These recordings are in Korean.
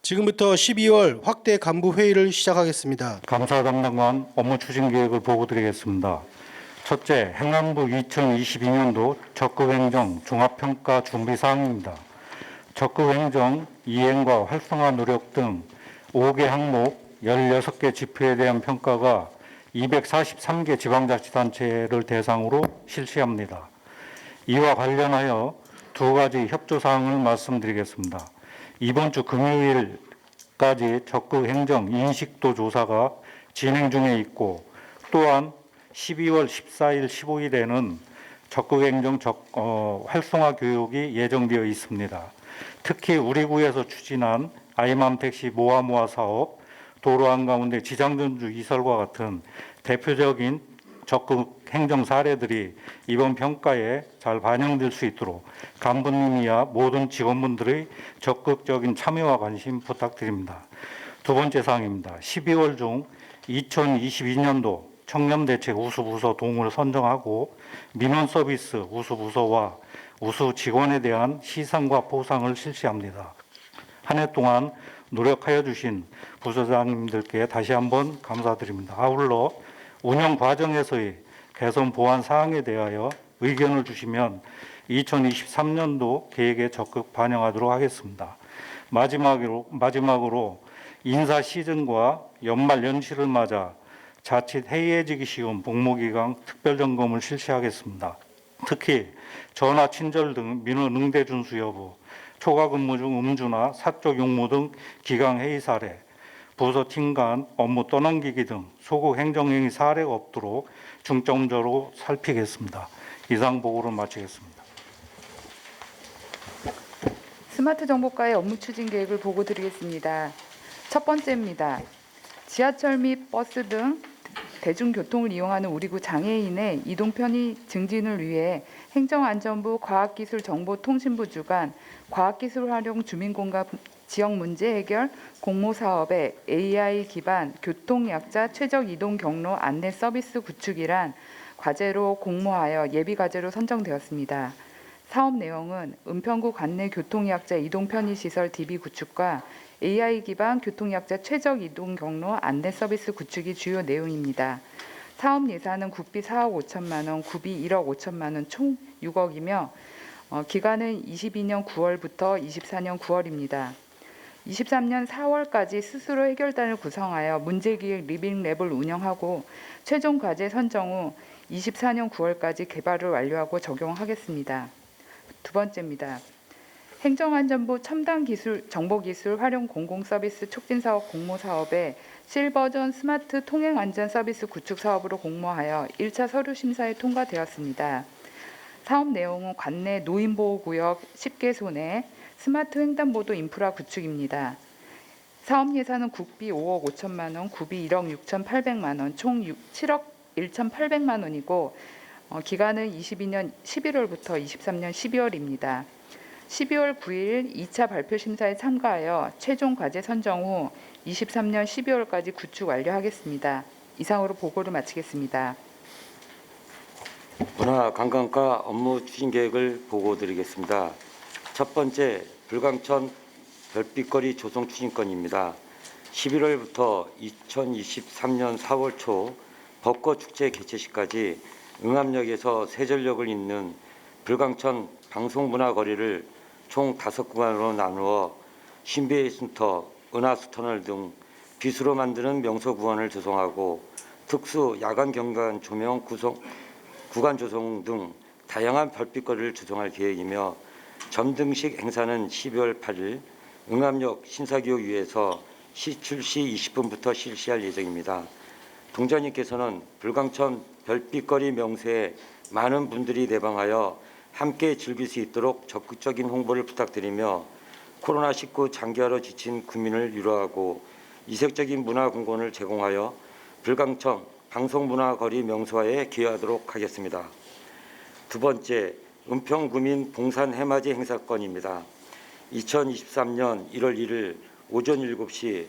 지금부터 12월 확대 간부 회의를 시작하겠습니다. 감사 담당관 업무 추진 계획을 보고드리겠습니다. 첫째, 행안부 2022년도 적극행정 종합평가 준비 사항입니다. 적극행정 이행과 활성화 노력 등 5개 항목 16개 지표에 대한 평가가 243개 지방자치단체를 대상으로 실시합니다. 이와 관련하여 두 가지 협조사항을 말씀드리겠습니다. 이번 주 금요일까지 적극행정 인식도 조사가 진행 중에 있고, 또한 12월 14일, 15일에는 적극행정 활성화 교육이 예정되어 있습니다. 특히 우리 구에서 추진한 아이맘 택시 모아모아 사업, 도로 한가운데 지장전주 이설과 같은 대표적인 적극 행정 사례들이 이번 평가에 잘 반영될 수 있도록 간부님이야 모든 직원분들의 적극적인 참여와 관심 부탁드립니다. 두 번째 사항입니다. 12월 중 2022년도 청렴대책 우수부서 동을 선정하고 민원 서비스 우수부서와 우수 직원에 대한 시상과 포상을 실시합니다. 한 해 동안 노력하여 주신 부서장님들께 다시 한번 감사드립니다. 아울러 운영 과정에서의 개선 보완 사항에 대하여 의견을 주시면 2023년도 계획에 적극 반영하도록 하겠습니다. 마지막으로 인사 시즌과 연말 연시를 맞아 자칫 해이해지기 쉬운 복무기간 특별점검을 실시하겠습니다. 특히 전화 친절 등 민원 응대 준수 여부, 초과 근무 중 음주나 사적 용무 등 기강 회의 사례, 부서 팀 간 업무 떠넘기기 등 소극 행정행위 사례가 없도록 중점적으로 살피겠습니다. 이상 보고를 마치겠습니다. 스마트 정보과의 업무 추진 계획을 보고 드리겠습니다. 첫 번째입니다. 지하철 및 버스 등 대중교통을 이용하는 우리 구 장애인의 이동 편의 증진을 위해 행정안전부 과학기술정보통신부 주관 과학기술 활용 주민공간 지역 문제 해결 공모 사업의 AI 기반 교통약자 최적 이동 경로 안내 서비스 구축이란 과제로 공모하여 예비 과제로 선정되었습니다. 사업 내용은 은평구 관내 교통약자 이동 편의 시설 DB 구축과 AI 기반 교통약자 최적 이동 경로 안내 서비스 구축이 주요 내용입니다. 사업 예산은 국비 4억 5천만 원, 구비 1억 5천만 원, 총 6억이며 기간은 22년 9월부터 24년 9월입니다. 23년 4월까지 스스로 해결단을 구성하여 문제기획 리빙랩을 운영하고 최종 과제 선정 후 24년 9월까지 개발을 완료하고 적용하겠습니다. 두 번째입니다. 행정안전부 첨단기술 정보기술 활용 공공서비스 촉진사업 공모사업에 실버전 스마트 통행안전서비스 구축 사업으로 공모하여 1차 서류 심사에 통과되었습니다. 사업 내용은 관내 노인보호구역 10개소 내 스마트 횡단보도 인프라 구축입니다. 사업 예산은 국비 5억 5천만 원, 구비 1억 6,800만 원, 총 7억 1,800만 원이고 기간은 22년 11월부터 23년 12월입니다. 12월 9일 2차 발표 심사에 참가하여 최종 과제 선정 후 23년 12월까지 구축 완료하겠습니다. 이상으로 보고를 마치겠습니다. 문화관광과 업무 추진 계획을 보고드리겠습니다. 첫 번째, 불광천 별빛거리 조성 추진건입니다. 11월부터 2023년 4월 초 벚꽃 축제 개최 시까지 응암역에서 세전력을 잇는 불광천 방송문화거리를 총 5구간으로 나누어 신비센터, 은하수터널 등 빗으로 만드는 명소구간을 조성하고 특수 야간 경관 조명 구간 조성 등 다양한 별빛거리를 조성할 계획이며 점등식 행사는 12월 8일 응암역 신사교육위에서 시출 시 20분부터 실시할 예정입니다. 동자님께서는 불광천 별빛거리 명세에 많은 분들이 내방하여 함께 즐길 수 있도록 적극적인 홍보를 부탁드리며 코로나19 장기화로 지친 국민을 위로하고 이색적인 문화 공간을 제공하여 불광천 방송문화거리 명소화에 기여하도록 하겠습니다. 두 번째, 은평구민 봉산 해맞이 행사건입니다. 2023년 1월 1일 오전 7시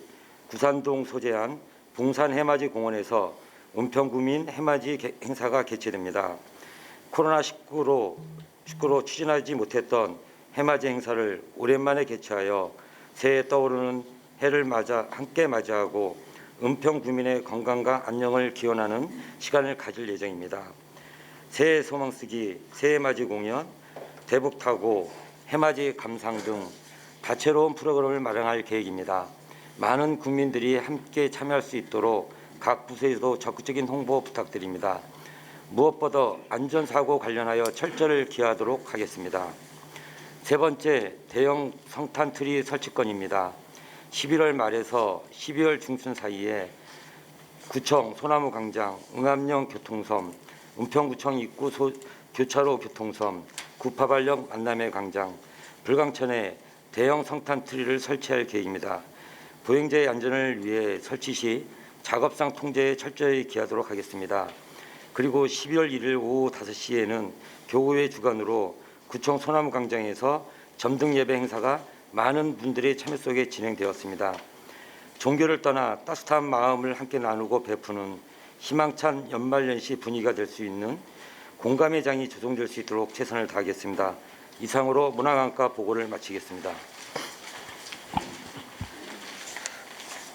구산동 소재한 봉산 해맞이 공원에서 은평구민 해맞이 행사가 개최됩니다. 코로나19로 추진하지 못했던 해맞이 행사를 오랜만에 개최하여 새해 떠오르는 해를 함께 맞이하고 은평 구민의 건강과 안녕을 기원하는 시간을 가질 예정입니다. 새해 소망쓰기, 새해맞이 공연, 대북타고, 해맞이 감상 등 다채로운 프로그램을 마련할 계획입니다. 많은 국민들이 함께 참여할 수 있도록 각 부서에도 적극적인 홍보 부탁드립니다. 무엇보다 안전사고 관련하여 철저를 기하도록 하겠습니다. 세 번째, 대형 성탄 트리 설치건입니다. 11월 말에서 12월 중순 사이에 구청 소나무광장, 응암령 교통섬, 은평구청 입구 교차로 교통섬, 구파발령 만남의 광장, 불광천에 대형 성탄 트리를 설치할 계획입니다. 보행자의 안전을 위해 설치 시 작업상 통제에 철저히 기하도록 하겠습니다. 그리고 12월 1일 오후 5시에는 교구회 주관으로 구청 소나무광장에서 점등 예배 행사가 많은 분들의 참여 속에 진행되었습니다. 종교를 떠나 따뜻한 마음을 함께 나누고 베푸는 희망찬 연말연시 분위기가 될 수 있는 공감의 장이 조성될 수 있도록 최선을 다하겠습니다. 이상으로 문화관과 보고를 마치겠습니다.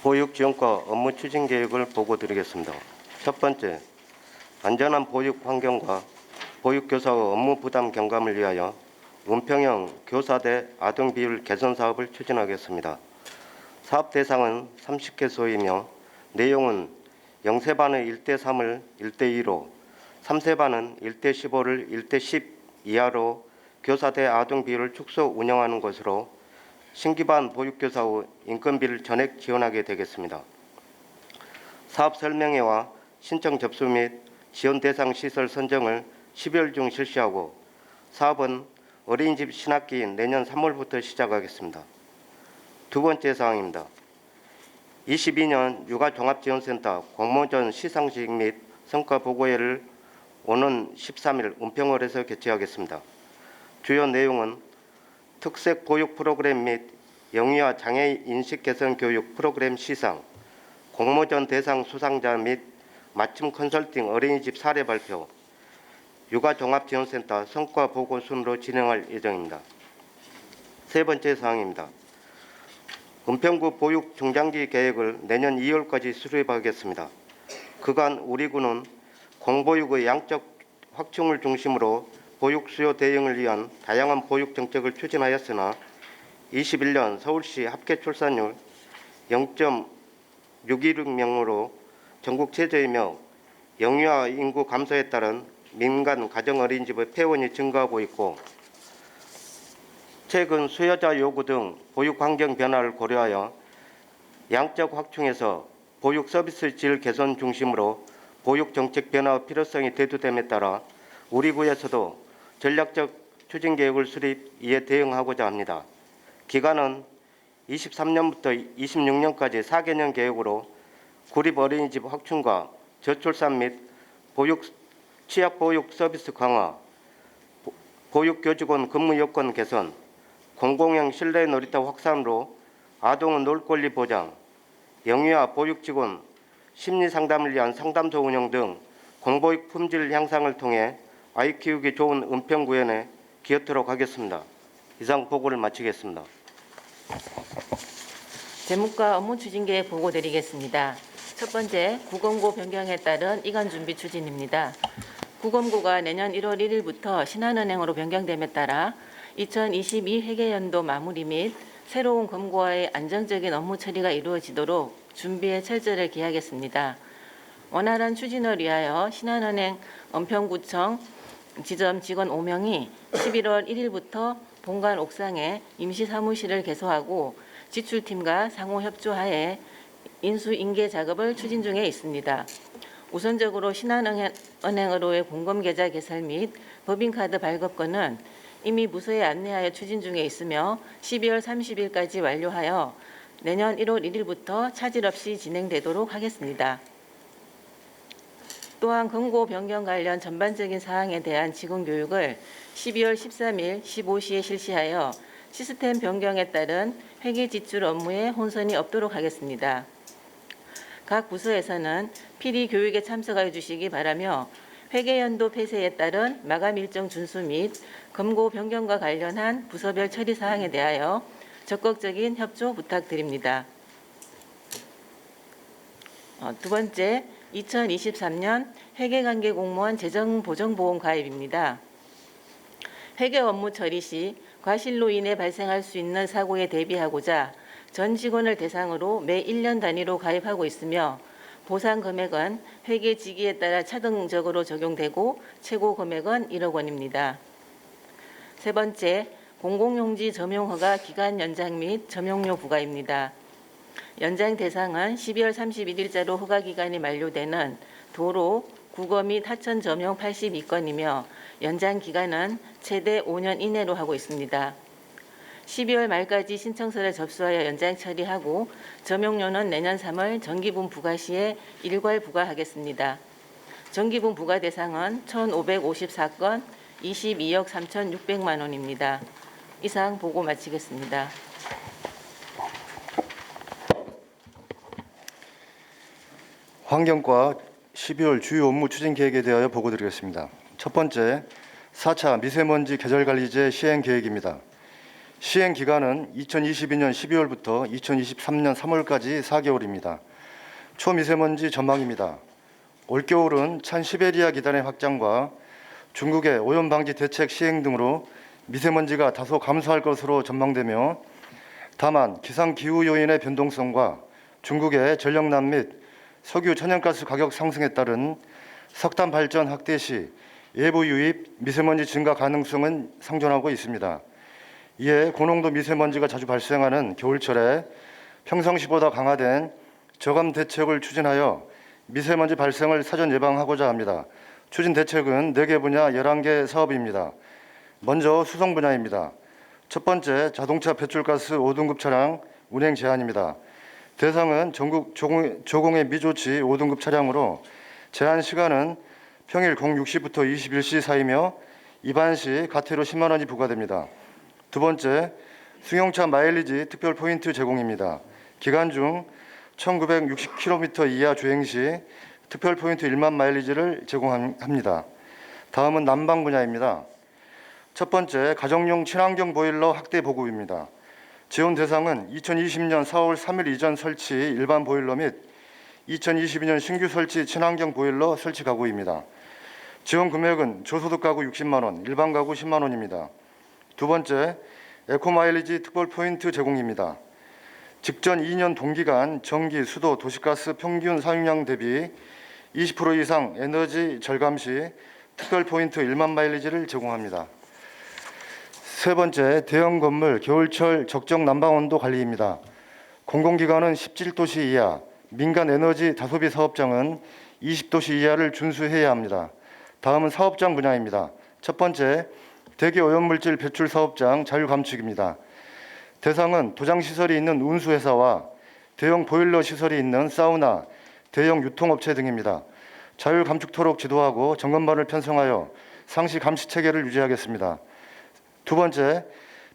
보육지원과 업무 추진 계획을 보고드리겠습니다. 첫 번째, 안전한 보육 환경과 보육교사의 업무 부담 경감을 위하여 은평형 교사대 아동 비율 개선 사업을 추진하겠습니다. 사업 대상은 30개소이며 내용은 0세반의 1대3을 1대2로, 3세반은 1대15를 1대10 이하로 교사대 아동 비율을 축소 운영하는 것으로 신기반 보육교사의 인건비를 전액 지원하게 되겠습니다. 사업 설명회와 신청 접수 및 지원 대상 시설 선정을 12월 중 실시하고 사업은 어린이집 신학기인 내년 3월부터 시작하겠습니다. 두 번째 사항입니다. 22년 육아종합지원센터 공모전 시상식 및 성과 보고회를 오는 13일 은평홀에서 개최하겠습니다. 주요 내용은 특색 보육 프로그램 및 영유아 장애 인식 개선 교육 프로그램 시상, 공모전 대상 수상자 및 맞춤 컨설팅 어린이집 사례 발표, 육아종합지원센터 성과 보고 순으로 진행할 예정입니다. 세 번째 사항입니다. 은평구 보육 중장기 계획을 내년 2월까지 수립하겠습니다. 그간 우리 구는 공보육의 양적 확충을 중심으로 보육 수요 대응을 위한 다양한 보육 정책을 추진하였으나 21년 서울시 합계 출산율 0.616명으로 전국 최저이며 영유아 인구 감소에 따른 민간 가정 어린이집의 폐원이 증가하고 있고 최근 수요자 요구 등 보육 환경 변화를 고려하여 양적 확충에서 보육 서비스 질 개선 중심으로 보육 정책 변화 필요성이 대두됨에 따라 우리 구에서도 전략적 추진 계획을 수립 이에 대응하고자 합니다. 기간은 23년부터 26년까지 4개년 계획으로 구립 어린이집 확충과 저출산 및 취약 보육 서비스 강화, 보육교직원 근무 여건 개선, 공공형 실내 놀이터 확산으로 아동의 놀 권리 보장, 영유아 보육직원 심리 상담을 위한 상담소 운영 등 공보육 품질 향상을 통해 아이 키우기 좋은 은평구현에 기여토록 하겠습니다. 이상 보고를 마치겠습니다. 재무과 업무 추진 계획 보고 드리겠습니다. 첫 번째, 구검고 변경에 따른 이관 준비 추진입니다. 구검고가 내년 1월 1일부터 신한은행으로 변경됨에 따라 2022 회계연도 마무리 및 새로운 검고와의 안정적인 업무 처리가 이루어지도록 준비에 철저를 기하겠습니다. 원활한 추진을 위하여 신한은행 은평구청 지점 직원 5명이 11월 1일부터 본관 옥상에 임시 사무실을 개소하고 지출팀과 상호 협조하에 인수인계 작업을 추진 중에 있습니다. 우선적으로 신한은행으로의 공검계좌 개설 및 법인카드 발급권은 이미 부서에 안내하여 추진 중에 있으며 12월 30일까지 완료하여 내년 1월 1일부터 차질 없이 진행되도록 하겠습니다. 또한 금고 변경 관련 전반적인 사항에 대한 직원 교육을 12월 13일 15시에 실시하여 시스템 변경에 따른 회계 지출 업무에 혼선이 없도록 하겠습니다. 각 부서에서는 필히 교육에 참석하여 주시기 바라며 회계연도 폐쇄에 따른 마감 일정 준수 및 금고 변경과 관련한 부서별 처리 사항에 대하여 적극적인 협조 부탁드립니다. 두 번째, 2023년 회계관계 공무원 재정보정보험 가입입니다. 회계 업무 처리 시 과실로 인해 발생할 수 있는 사고에 대비하고자 전 직원을 대상으로 매 1년 단위로 가입하고 있으며 보상 금액은 회계 직위에 따라 차등적으로 적용되고 최고 금액은 1억 원입니다. 세 번째, 공공용지 점용허가 기간 연장 및 점용료 부과입니다. 연장 대상은 12월 31일자로 허가 기간이 만료되는 도로, 국어 및 하천 점용 82건이며 연장 기간은 최대 5년 이내로 하고 있습니다. 12월 말까지 신청서를 접수하여 연장 처리하고 점용료는 내년 3월 정기분 부과 시에 일괄 부과하겠습니다. 정기분 부과 대상은 1,554건 22억 3,600만 원입니다. 이상 보고 마치겠습니다. 환경과 12월 주요 업무 추진 계획에 대하여 보고드리겠습니다. 첫 번째, 4차 미세먼지 계절관리제 시행 계획입니다. 시행 기간은 2022년 12월부터 2023년 3월까지 4개월입니다. 초미세먼지 전망입니다. 올겨울은 찬 시베리아 기단의 확장과 중국의 오염 방지 대책 시행 등으로 미세먼지가 다소 감소할 것으로 전망되며, 다만 기상 기후 요인의 변동성과 중국의 전력난 및 석유 천연가스 가격 상승에 따른 석탄 발전 확대 시 외부 유입 미세먼지 증가 가능성은 상존하고 있습니다. 이에 고농도 미세먼지가 자주 발생하는 겨울철에 평상시보다 강화된 저감 대책을 추진하여 미세먼지 발생을 사전 예방하고자 합니다. 추진 대책은 4개 분야 11개 사업입니다. 먼저 수송 분야입니다. 첫 번째, 자동차 배출가스 5등급 차량 운행 제한입니다. 대상은 전국 조공의 미조치 5등급 차량으로 제한 시간은 평일 06시부터 21시 사이며 위반 시 과태료 10만 원이 부과됩니다. 두 번째, 승용차 마일리지 특별 포인트 제공입니다. 기간 중 1960km 이하 주행 시 특별 포인트 1만 마일리지를 제공합니다. 다음은 난방 분야입니다. 첫 번째, 가정용 친환경 보일러 확대 보급입니다. 지원 대상은 2020년 4월 3일 이전 설치 일반 보일러 및 2022년 신규 설치 친환경 보일러 설치 가구입니다. 지원 금액은 저소득 가구 60만 원, 일반 가구 10만 원입니다. 두 번째, 에코마일리지 특별 포인트 제공입니다. 직전 2년 동기간 전기, 수도, 도시가스 평균 사용량 대비 20% 이상 에너지 절감 시 특별 포인트 1만 마일리지를 제공합니다. 세 번째, 대형 건물 겨울철 적정 난방 온도 관리입니다. 공공기관은 17도씨 이하, 민간 에너지 다소비 사업장은 20도씨 이하를 준수해야 합니다. 다음은 사업장 분야입니다. 첫 번째, 대기 오염물질 배출 사업장 자율 감축입니다. 대상은 도장시설이 있는 운수회사와 대형 보일러 시설이 있는 사우나, 대형 유통업체 등입니다. 자율 감축토록 지도하고 점검반을 편성하여 상시 감시 체계를 유지하겠습니다. 두 번째,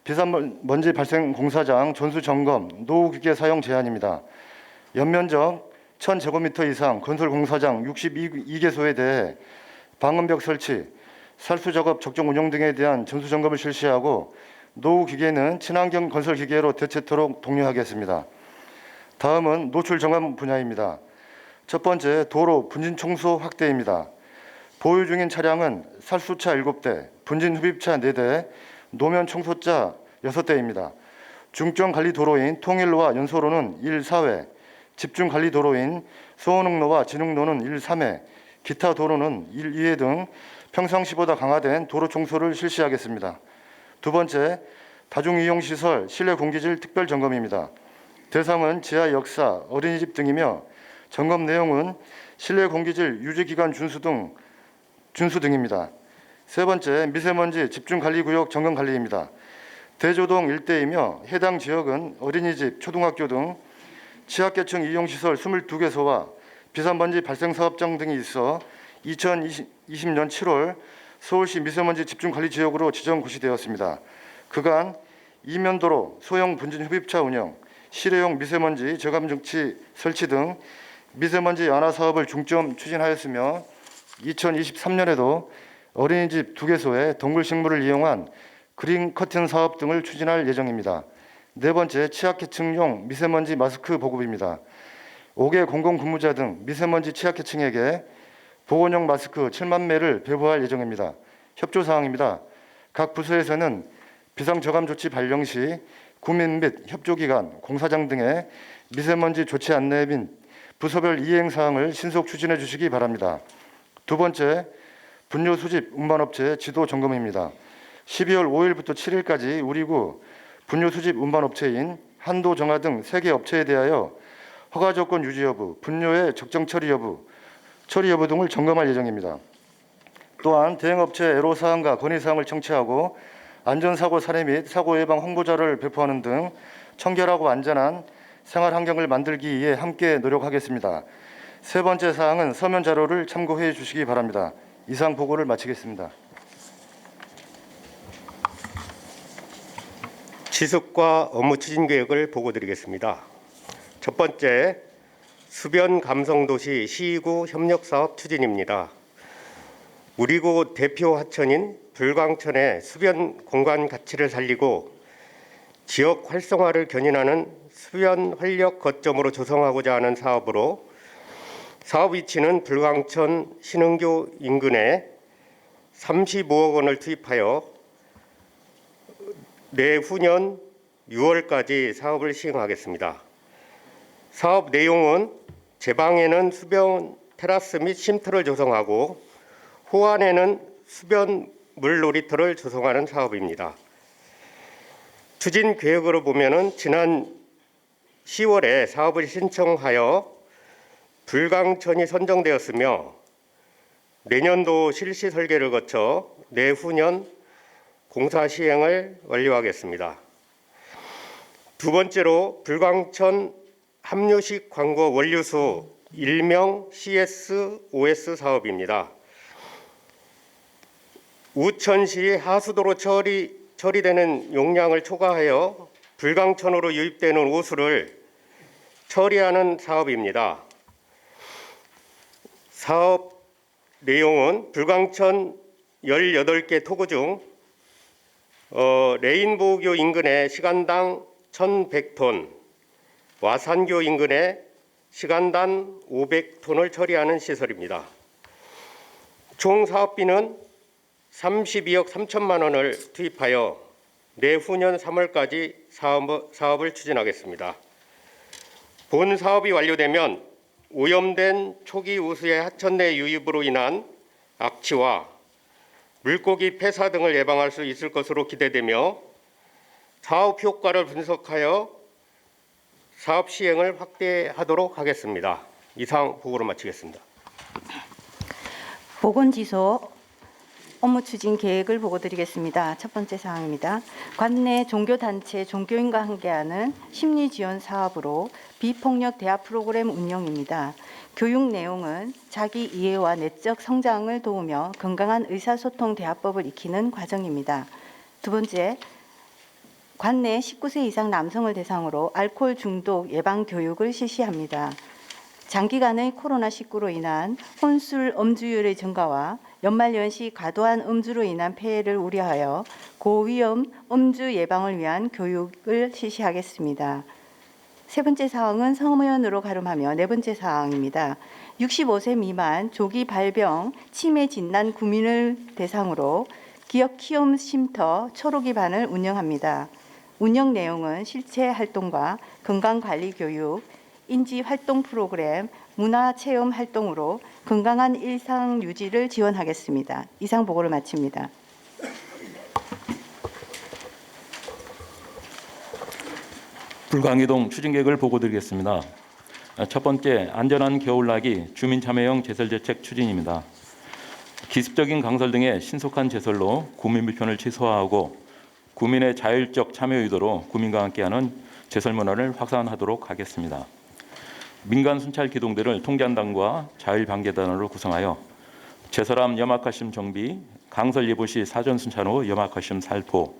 비산먼지 발생 공사장 전수 점검, 노후 기계 사용 제한입니다. 연면적 1000제곱미터 이상 건설 공사장 62개소에 대해 방음벽 설치, 살수 작업 적정 운영 등에 대한 전수 점검을 실시하고 노후 기계는 친환경 건설 기계로 대체토록 독려하겠습니다. 다음은 노출 정감 분야입니다. 첫 번째, 도로 분진 청소 확대입니다. 보유 중인 차량은 살수차 7대, 분진 흡입차 4대, 노면 청소차 6대입니다. 중점 관리 도로인 통일로와 연소로는 1, 4회, 집중 관리 도로인 소원흥로와 진흥로는 1, 3회, 기타 도로는 1, 2회 등 평상시보다 강화된 도로 청소를 실시하겠습니다. 두 번째, 다중이용시설 실내 공기질 특별 점검입니다. 대상은 지하 역사, 어린이집 등이며 점검 내용은 실내 공기질 유지기간 준수 등입니다. 세 번째, 미세먼지 집중관리구역 점검관리입니다. 대조동 일대이며 해당 지역은 어린이집, 초등학교 등 취약계층 이용시설 22개소와 비산먼지 발생사업장 등이 있어 2020년 7월 서울시 미세먼지 집중관리지역으로 지정 고시되었습니다. 그간 이면도로, 소형 분진 흡입차 운영, 실외용 미세먼지 저감 장치 설치 등 미세먼지 완화 사업을 중점 추진하였으며 2023년에도 어린이집 2개소에 동굴식물을 이용한 그린 커튼 사업 등을 추진할 예정입니다. 네 번째, 취약계층용 미세먼지 마스크 보급입니다. 5개 공공근무자 등 미세먼지 취약계층에게 보온용 마스크 7만 매를 배부할 예정입니다. 협조 사항입니다. 각 부서에서는 비상저감 조치 발령 시 구민 및 협조기관, 공사장 등의 미세먼지 조치 안내 및 부서별 이행 사항을 신속 추진해 주시기 바랍니다. 두 번째, 분뇨 수집 운반업체 지도 점검입니다. 12월 5일부터 7일까지 우리구 분뇨 수집 운반업체인 한도 정화 등 3개 업체에 대하여 허가 조건 유지 여부, 분뇨의 적정 처리 여부 등을 점검할 예정입니다. 또한 대행업체 애로 사항과 건의 사항을 청취하고 안전사고 사례 및 사고 예방 홍보자를 배포하는 등 청결하고 안전한 생활 환경을 만들기 위해 함께 노력하겠습니다. 세 번째 사항은 서면 자료를 참고해 주시기 바랍니다. 이상 보고를 마치겠습니다. 지속과 업무 추진 계획을 보고드리겠습니다. 첫 번째, 수변 감성도시 시구 협력사업 추진입니다. 우리구 대표 하천인 불광천의 수변 공간 가치를 살리고 지역 활성화를 견인하는 수변 활력 거점으로 조성하고자 하는 사업으로 사업 위치는 불광천 신흥교 인근에 35억 원을 투입하여 내후년 6월까지 사업을 시행하겠습니다. 사업 내용은 제방에는 수변 테라스 및 쉼터를 조성하고 호안에는 수변 물놀이터를 조성하는 사업입니다. 추진 계획으로 보면은 지난 10월에 사업을 신청하여 불광천이 선정되었으며 내년도 실시 설계를 거쳐 내후년 공사 시행을 완료하겠습니다. 두 번째로 불광천 합류식 광고 원류수 일명 CS-OS 사업입니다. 우천시 하수도로 처리되는 용량을 초과하여 불광천으로 유입되는 오수를 처리하는 사업입니다. 사업 내용은 불광천 18개 토구 중 레인보우교 인근에 시간당 1,100톤, 와산교 인근에 시간당 500톤을 처리하는 시설입니다. 총 사업비는 32억 3천만 원을 투입하여 내후년 3월까지 사업을 추진하겠습니다. 본 사업이 완료되면 오염된 초기 우수의 하천 내 유입으로 인한 악취와 물고기 폐사 등을 예방할 수 있을 것으로 기대되며 사업 효과를 분석하여 사업 시행을 확대하도록 하겠습니다. 이상 보고를 마치겠습니다. 보건지소 업무 추진 계획을 보고드리겠습니다. 첫 번째 사항입니다. 관내 종교단체 종교인과 함께하는 심리지원 사업으로 비폭력 대화 프로그램 운영입니다. 교육 내용은 자기 이해와 내적 성장을 도우며 건강한 의사소통 대화법을 익히는 과정입니다. 두 번째, 관내 19세 이상 남성을 대상으로 알코올 중독 예방 교육을 실시합니다. 장기간의 코로나19로 인한 혼술 음주율의 증가와 연말연시 과도한 음주로 인한 폐해를 우려하여 고위험 음주 예방을 위한 교육을 실시하겠습니다. 세 번째 사항은 서면으로 가름하며 네 번째 사항입니다. 65세 미만 조기 발병 치매 진단 구민을 대상으로 기업 키움 쉼터 초록이반을 운영합니다. 운영 내용은 실체 활동과 건강관리 교육, 인지활동 프로그램, 문화체험 활동으로 건강한 일상 유지를 지원하겠습니다. 이상 보고를 마칩니다. 불광이동 추진계획을 보고드리겠습니다. 첫 번째, 안전한 겨울나기 주민참여형 제설대책 추진입니다. 기습적인 강설 등의 신속한 제설로 구민 불편을 최소화하고 구민의 자율적 참여 유도로 구민과 함께하는 제설 문화를 확산하도록 하겠습니다. 민간 순찰 기동대를 통제한단과 자율방계단으로 구성하여 제설함 염화칼슘 정비, 강설 예보 시 사전 순찰 후 염화칼슘 살포,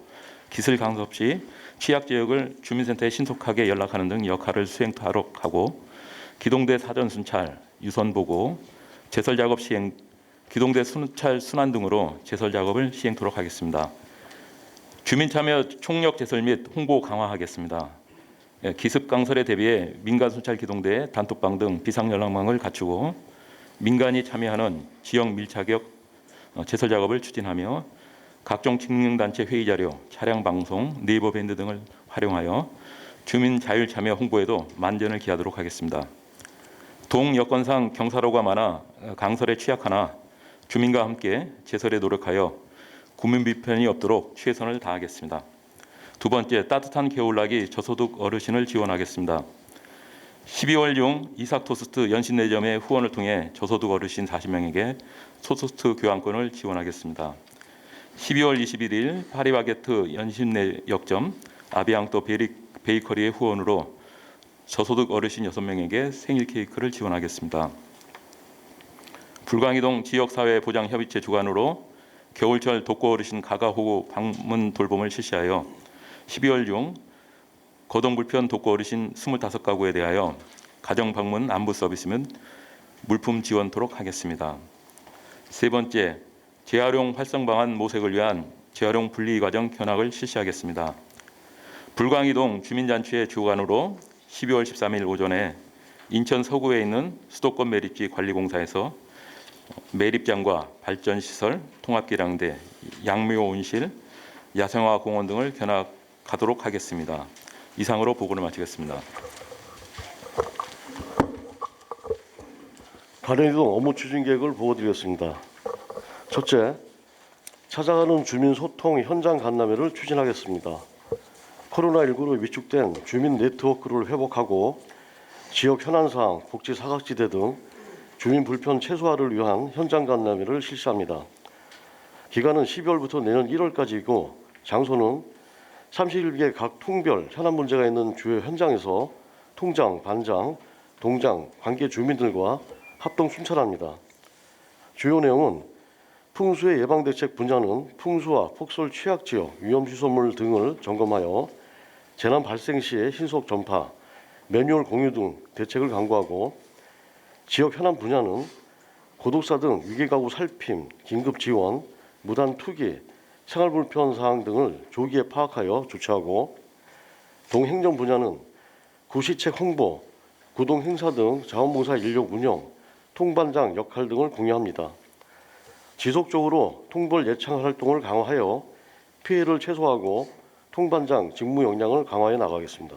기술 강섭 시 취약 지역을 주민센터에 신속하게 연락하는 등 역할을 수행하도록 하고 기동대 사전 순찰, 유선 보고, 제설 작업 시행, 기동대 순찰 순환 등으로 제설 작업을 시행토록 하겠습니다. 주민 참여 총력 제설 및 홍보 강화하겠습니다. 기습 강설에 대비해 민간 순찰 기동대, 단톡방 등 비상 연락망을 갖추고 민간이 참여하는 지역 밀착역 제설 작업을 추진하며 각종 직능단체 회의 자료, 차량 방송, 네이버 밴드 등을 활용하여 주민 자율 참여 홍보에도 만전을 기하도록 하겠습니다. 동 여건상 경사로가 많아 강설에 취약하나 주민과 함께 제설에 노력하여 구민 불편이 없도록 최선을 다하겠습니다. 두 번째, 따뜻한 겨울나기 저소득 어르신을 지원하겠습니다. 12월 중 이삭토스트 연신내점의 후원을 통해 저소득 어르신 40명에게 토스트 교환권을 지원하겠습니다. 12월 21일 파리바게트 연신내역점 아비앙또 베이커리의 후원으로 저소득 어르신 6명에게 생일 케이크를 지원하겠습니다. 불광이동 지역사회보장협의체 주관으로 겨울철 독거 어르신 가가호구 방문 돌봄을 실시하여 12월 중 거동불편 독거 어르신 25가구에 대하여 가정방문 안부 서비스 및 물품 지원토록 하겠습니다. 세 번째, 재활용 활성 방안 모색을 위한 재활용 분리 과정 견학을 실시하겠습니다. 불광이동 주민잔치의 주관으로 12월 13일 오전에 인천 서구에 있는 수도권 매립지 관리공사에서 매립장과 발전시설, 통합기량대, 양묘온실, 야생화 공원 등을 견학하도록 하겠습니다. 이상으로 보고를 마치겠습니다. 관내이동 업무 추진 계획을 보고드리겠습니다. 첫째, 찾아가는 주민 소통 현장 간담회를 추진하겠습니다. 코로나19로 위축된 주민 네트워크를 회복하고 지역 현안사항, 복지 사각지대 등 주민 불편 최소화를 위한 현장 간담회를 실시합니다. 기간은 12월부터 내년 1월까지이고 장소는 31개 각 통별 현안 문제가 있는 주요 현장에서 통장, 반장, 동장, 관계 주민들과 합동 순찰합니다. 주요 내용은 풍수의 예방대책 분야는 풍수와 폭설 취약지역, 위험시설물 등을 점검하여 재난 발생 시에 신속 전파, 매뉴얼 공유 등 대책을 강구하고 지역 현안 분야는 고독사 등 위기가구 살핌, 긴급 지원, 무단 투기, 생활불편 사항 등을 조기에 파악하여 조치하고 동행정 분야는 구시책 홍보, 구동 행사 등 자원봉사 인력 운영, 통반장 역할 등을 공유합니다. 지속적으로 통벌 예창 활동을 강화하여 피해를 최소화하고 통반장 직무 역량을 강화해 나가겠습니다.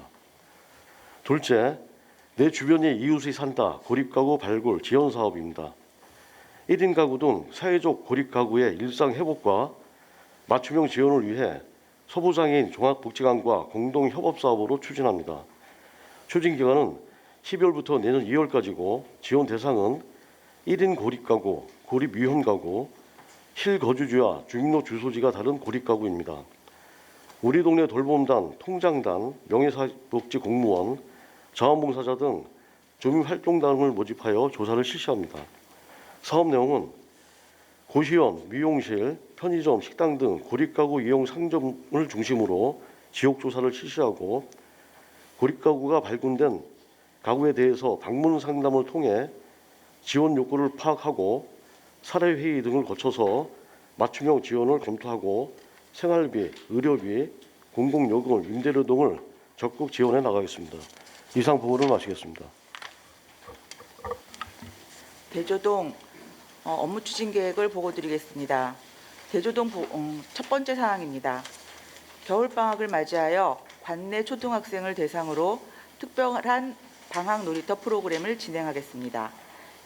둘째, 내 주변에 이웃이 산다 고립가구 발굴 지원 사업입니다. 1인 가구 등 사회적 고립가구의 일상 회복과 맞춤형 지원을 위해 소부장애인 종합복지관과 공동 협업 사업으로 추진합니다. 추진 기간은 12월부터 내년 2월까지고 지원 대상은 1인 고립가구, 고립 위험 가구, 실거주지와 주민로 주소지가 다른 고립가구입니다. 우리 동네 돌봄단, 통장단, 명예사복지 공무원, 자원봉사자 등 주민활동단을 모집하여 조사를 실시합니다. 사업 내용은 고시원, 미용실, 편의점, 식당 등 고립가구 이용 상점을 중심으로 지역조사를 실시하고 고립가구가 발견된 가구에 대해서 방문 상담을 통해 지원 욕구를 파악하고 사례회의 등을 거쳐서 맞춤형 지원을 검토하고 생활비, 의료비, 공공요금, 임대료 등을 적극 지원해 나가겠습니다. 이상 보고를 마치겠습니다. 대조동 업무 추진 계획을 보고드리겠습니다. 대조동 첫 번째 사항입니다. 겨울방학을 맞이하여 관내 초등학생을 대상으로 특별한 방학 놀이터 프로그램을 진행하겠습니다.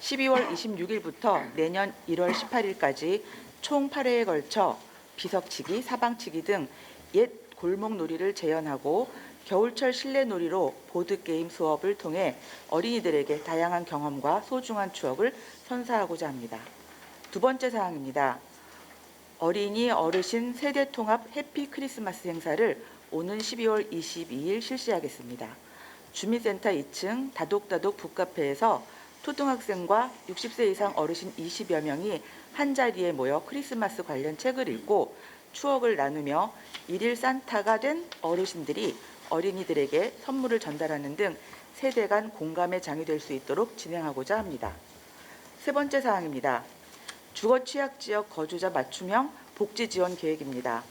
12월 26일부터 내년 1월 18일까지 총 8회에 걸쳐 비석치기, 사방치기 등 옛 골목놀이를 재현하고 겨울철 실내놀이로 보드게임 수업을 통해 어린이들에게 다양한 경험과 소중한 추억을 선사하고자 합니다. 두 번째 사항입니다. 어린이 어르신 세대통합 해피 크리스마스 행사를 오는 12월 22일 실시하겠습니다. 주민센터 2층 다독다독 북카페에서 초등학생과 60세 이상 어르신 20여 명이 한자리에 모여 크리스마스 관련 책을 읽고 추억을 나누며 일일 산타가 된 어르신들이 어린이들에게 선물을 전달하는 등 세대 간 공감의 장이 될 수 있도록 진행하고자 합니다. 세 번째 사항입니다. 주거 취약지역 거주자 맞춤형 복지 지원 계획입니다.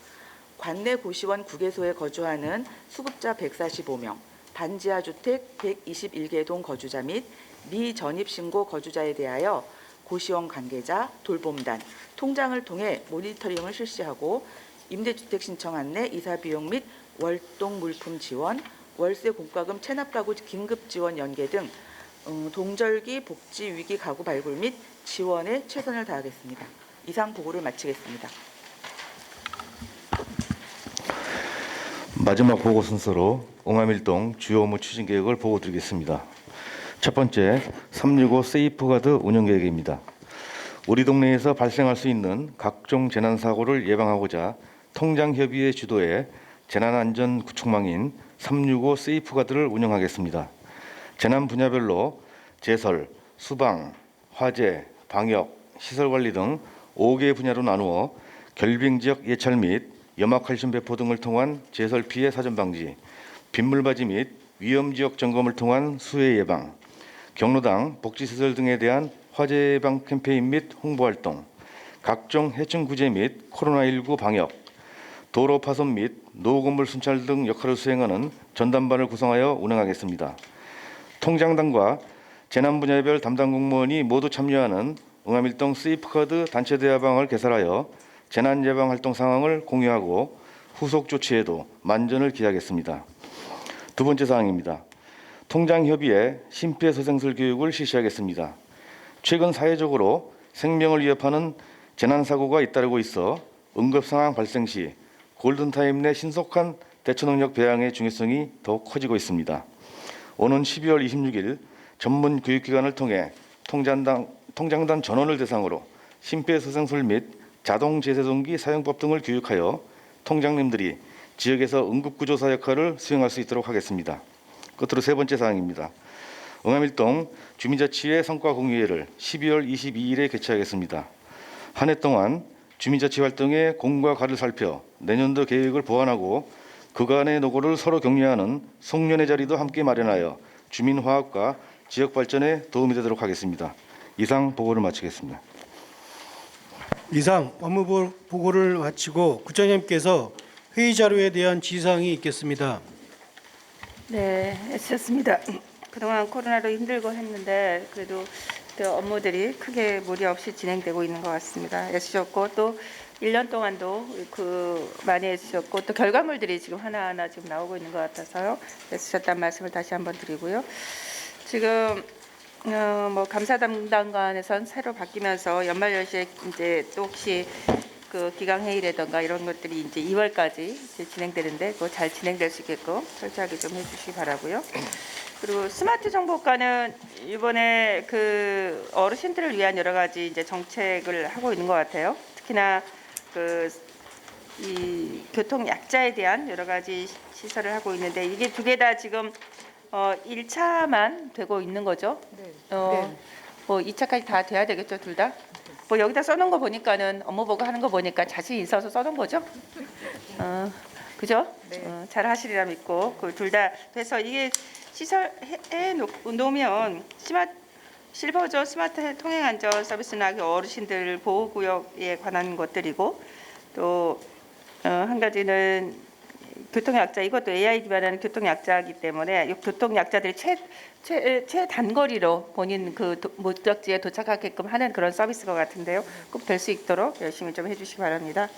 관내 고시원 9개소에 거주하는 수급자 145명, 반지하 주택 121개 동 거주자 및 미전입 신고 거주자에 대하여 고시원 관계자, 돌봄단, 통장을 통해 모니터링을 실시하고 임대주택 신청 안내, 이사 비용 및 월동 물품 지원, 월세 공과금 체납 가구 긴급 지원 연계 등 동절기 복지 위기 가구 발굴 및 지원에 최선을 다하겠습니다. 이상 보고를 마치겠습니다. 마지막 보고 순서로 응암일동 주요 업무 추진 계획을 보고 드리겠습니다. 첫 번째, 365 세이프가드 운영 계획입니다. 우리 동네에서 발생할 수 있는 각종 재난 사고를 예방하고자 통장협의회 주도의 재난안전 구축망인 365 세이프가드를 운영하겠습니다. 재난 분야별로 제설, 수방, 화재, 방역, 시설관리 등 5개 분야로 나누어 결빙지역 예찰 및 염화칼슘 배포 등을 통한 제설 피해 사전 방지, 빗물바지 및 위험지역 점검을 통한 수해 예방, 경로당, 복지시설 등에 대한 화재 예방 캠페인 및 홍보활동, 각종 해충 구제 및 코로나19 방역, 도로 파손 및 노후건물 순찰 등 역할을 수행하는 전담반을 구성하여 운영하겠습니다. 통장단과 재난 분야별 담당 공무원이 모두 참여하는 응암일동 세이프카드 단체 대화방을 개설하여 재난 예방 활동 상황을 공유하고 후속 조치에도 만전을 기하겠습니다. 두 번째 사항입니다. 통장협의회 심폐소생술 교육을 실시하겠습니다. 최근 사회적으로 생명을 위협하는 재난사고가 잇따르고 있어 응급상황 발생 시 골든타임 내 신속한 대처능력 배양의 중요성이 더욱 커지고 있습니다. 오는 12월 26일 전문 교육기관을 통해 통장단 전원을 대상으로 심폐소생술 및 자동제세동기 사용법 등을 교육하여 통장님들이 지역에서 응급구조사 역할을 수행할 수 있도록 하겠습니다. 끝으로 세 번째 사항입니다. 응암일동 주민자치회 성과공유회를 12월 22일에 개최하겠습니다. 한 해 동안 주민자치 활동의 공과 가를 살펴 내년도 계획을 보완하고 그간의 노고를 서로 격려하는 송년회 자리도 함께 마련하여 주민 화합과 지역 발전에 도움이 되도록 하겠습니다. 이상 보고를 마치겠습니다. 이상 업무 보고를 마치고 구청장님께서 회의 자료에 대한 지사항이 있겠습니다. 네, 애쓰셨습니다. 그동안 코로나로 힘들고 했는데 그래도 그 업무들이 크게 무리 없이 진행되고 있는 것 같습니다. 애쓰셨고 또 1년 동안도 많이 애쓰셨고 또 결과물들이 지금 하나하나 지금 나오고 있는 것 같아서요. 애쓰셨다는 말씀을 다시 한번 드리고요. 지금 뭐 감사 담당관에선 새로 바뀌면서 연말연시에 이제 또 혹시 그 기강회의라든가 이런 것들이 이제 2월까지 이제 진행되는데 그거 잘 진행될 수 있게끔 철저하게 좀 해주시기 바라고요. 그리고 스마트 정보과는 이번에 그 어르신들을 위한 여러 가지 이제 정책을 하고 있는 것 같아요. 특히나 이 교통 약자에 대한 여러 가지 시설을 하고 있는데 이게 두 개 다 지금 1차만 되고 있는 거죠. 네. 뭐 2차까지 다 돼야 되겠죠, 둘 다. 뭐 여기다 써놓은 거 보니까는 업무 보고 하는 거 보니까 자신 있어서 써놓은 거죠. 그죠? 네. 잘 하시리라 믿고 그 둘 다 돼서 이게 시설 해 놓으면 실버죠 스마트 통행 안전 서비스나 어르신들 보호구역에 관한 것들이고 또 한 가지는 교통약자 이것도 AI 기반하는 교통약자이기 때문에 이 교통약자들이 최단거리로 본인 그 목적지에 도착하게끔 하는 그런 서비스 것 같은데요. 꼭 될 수 있도록 열심히 좀 해주시기 바랍니다.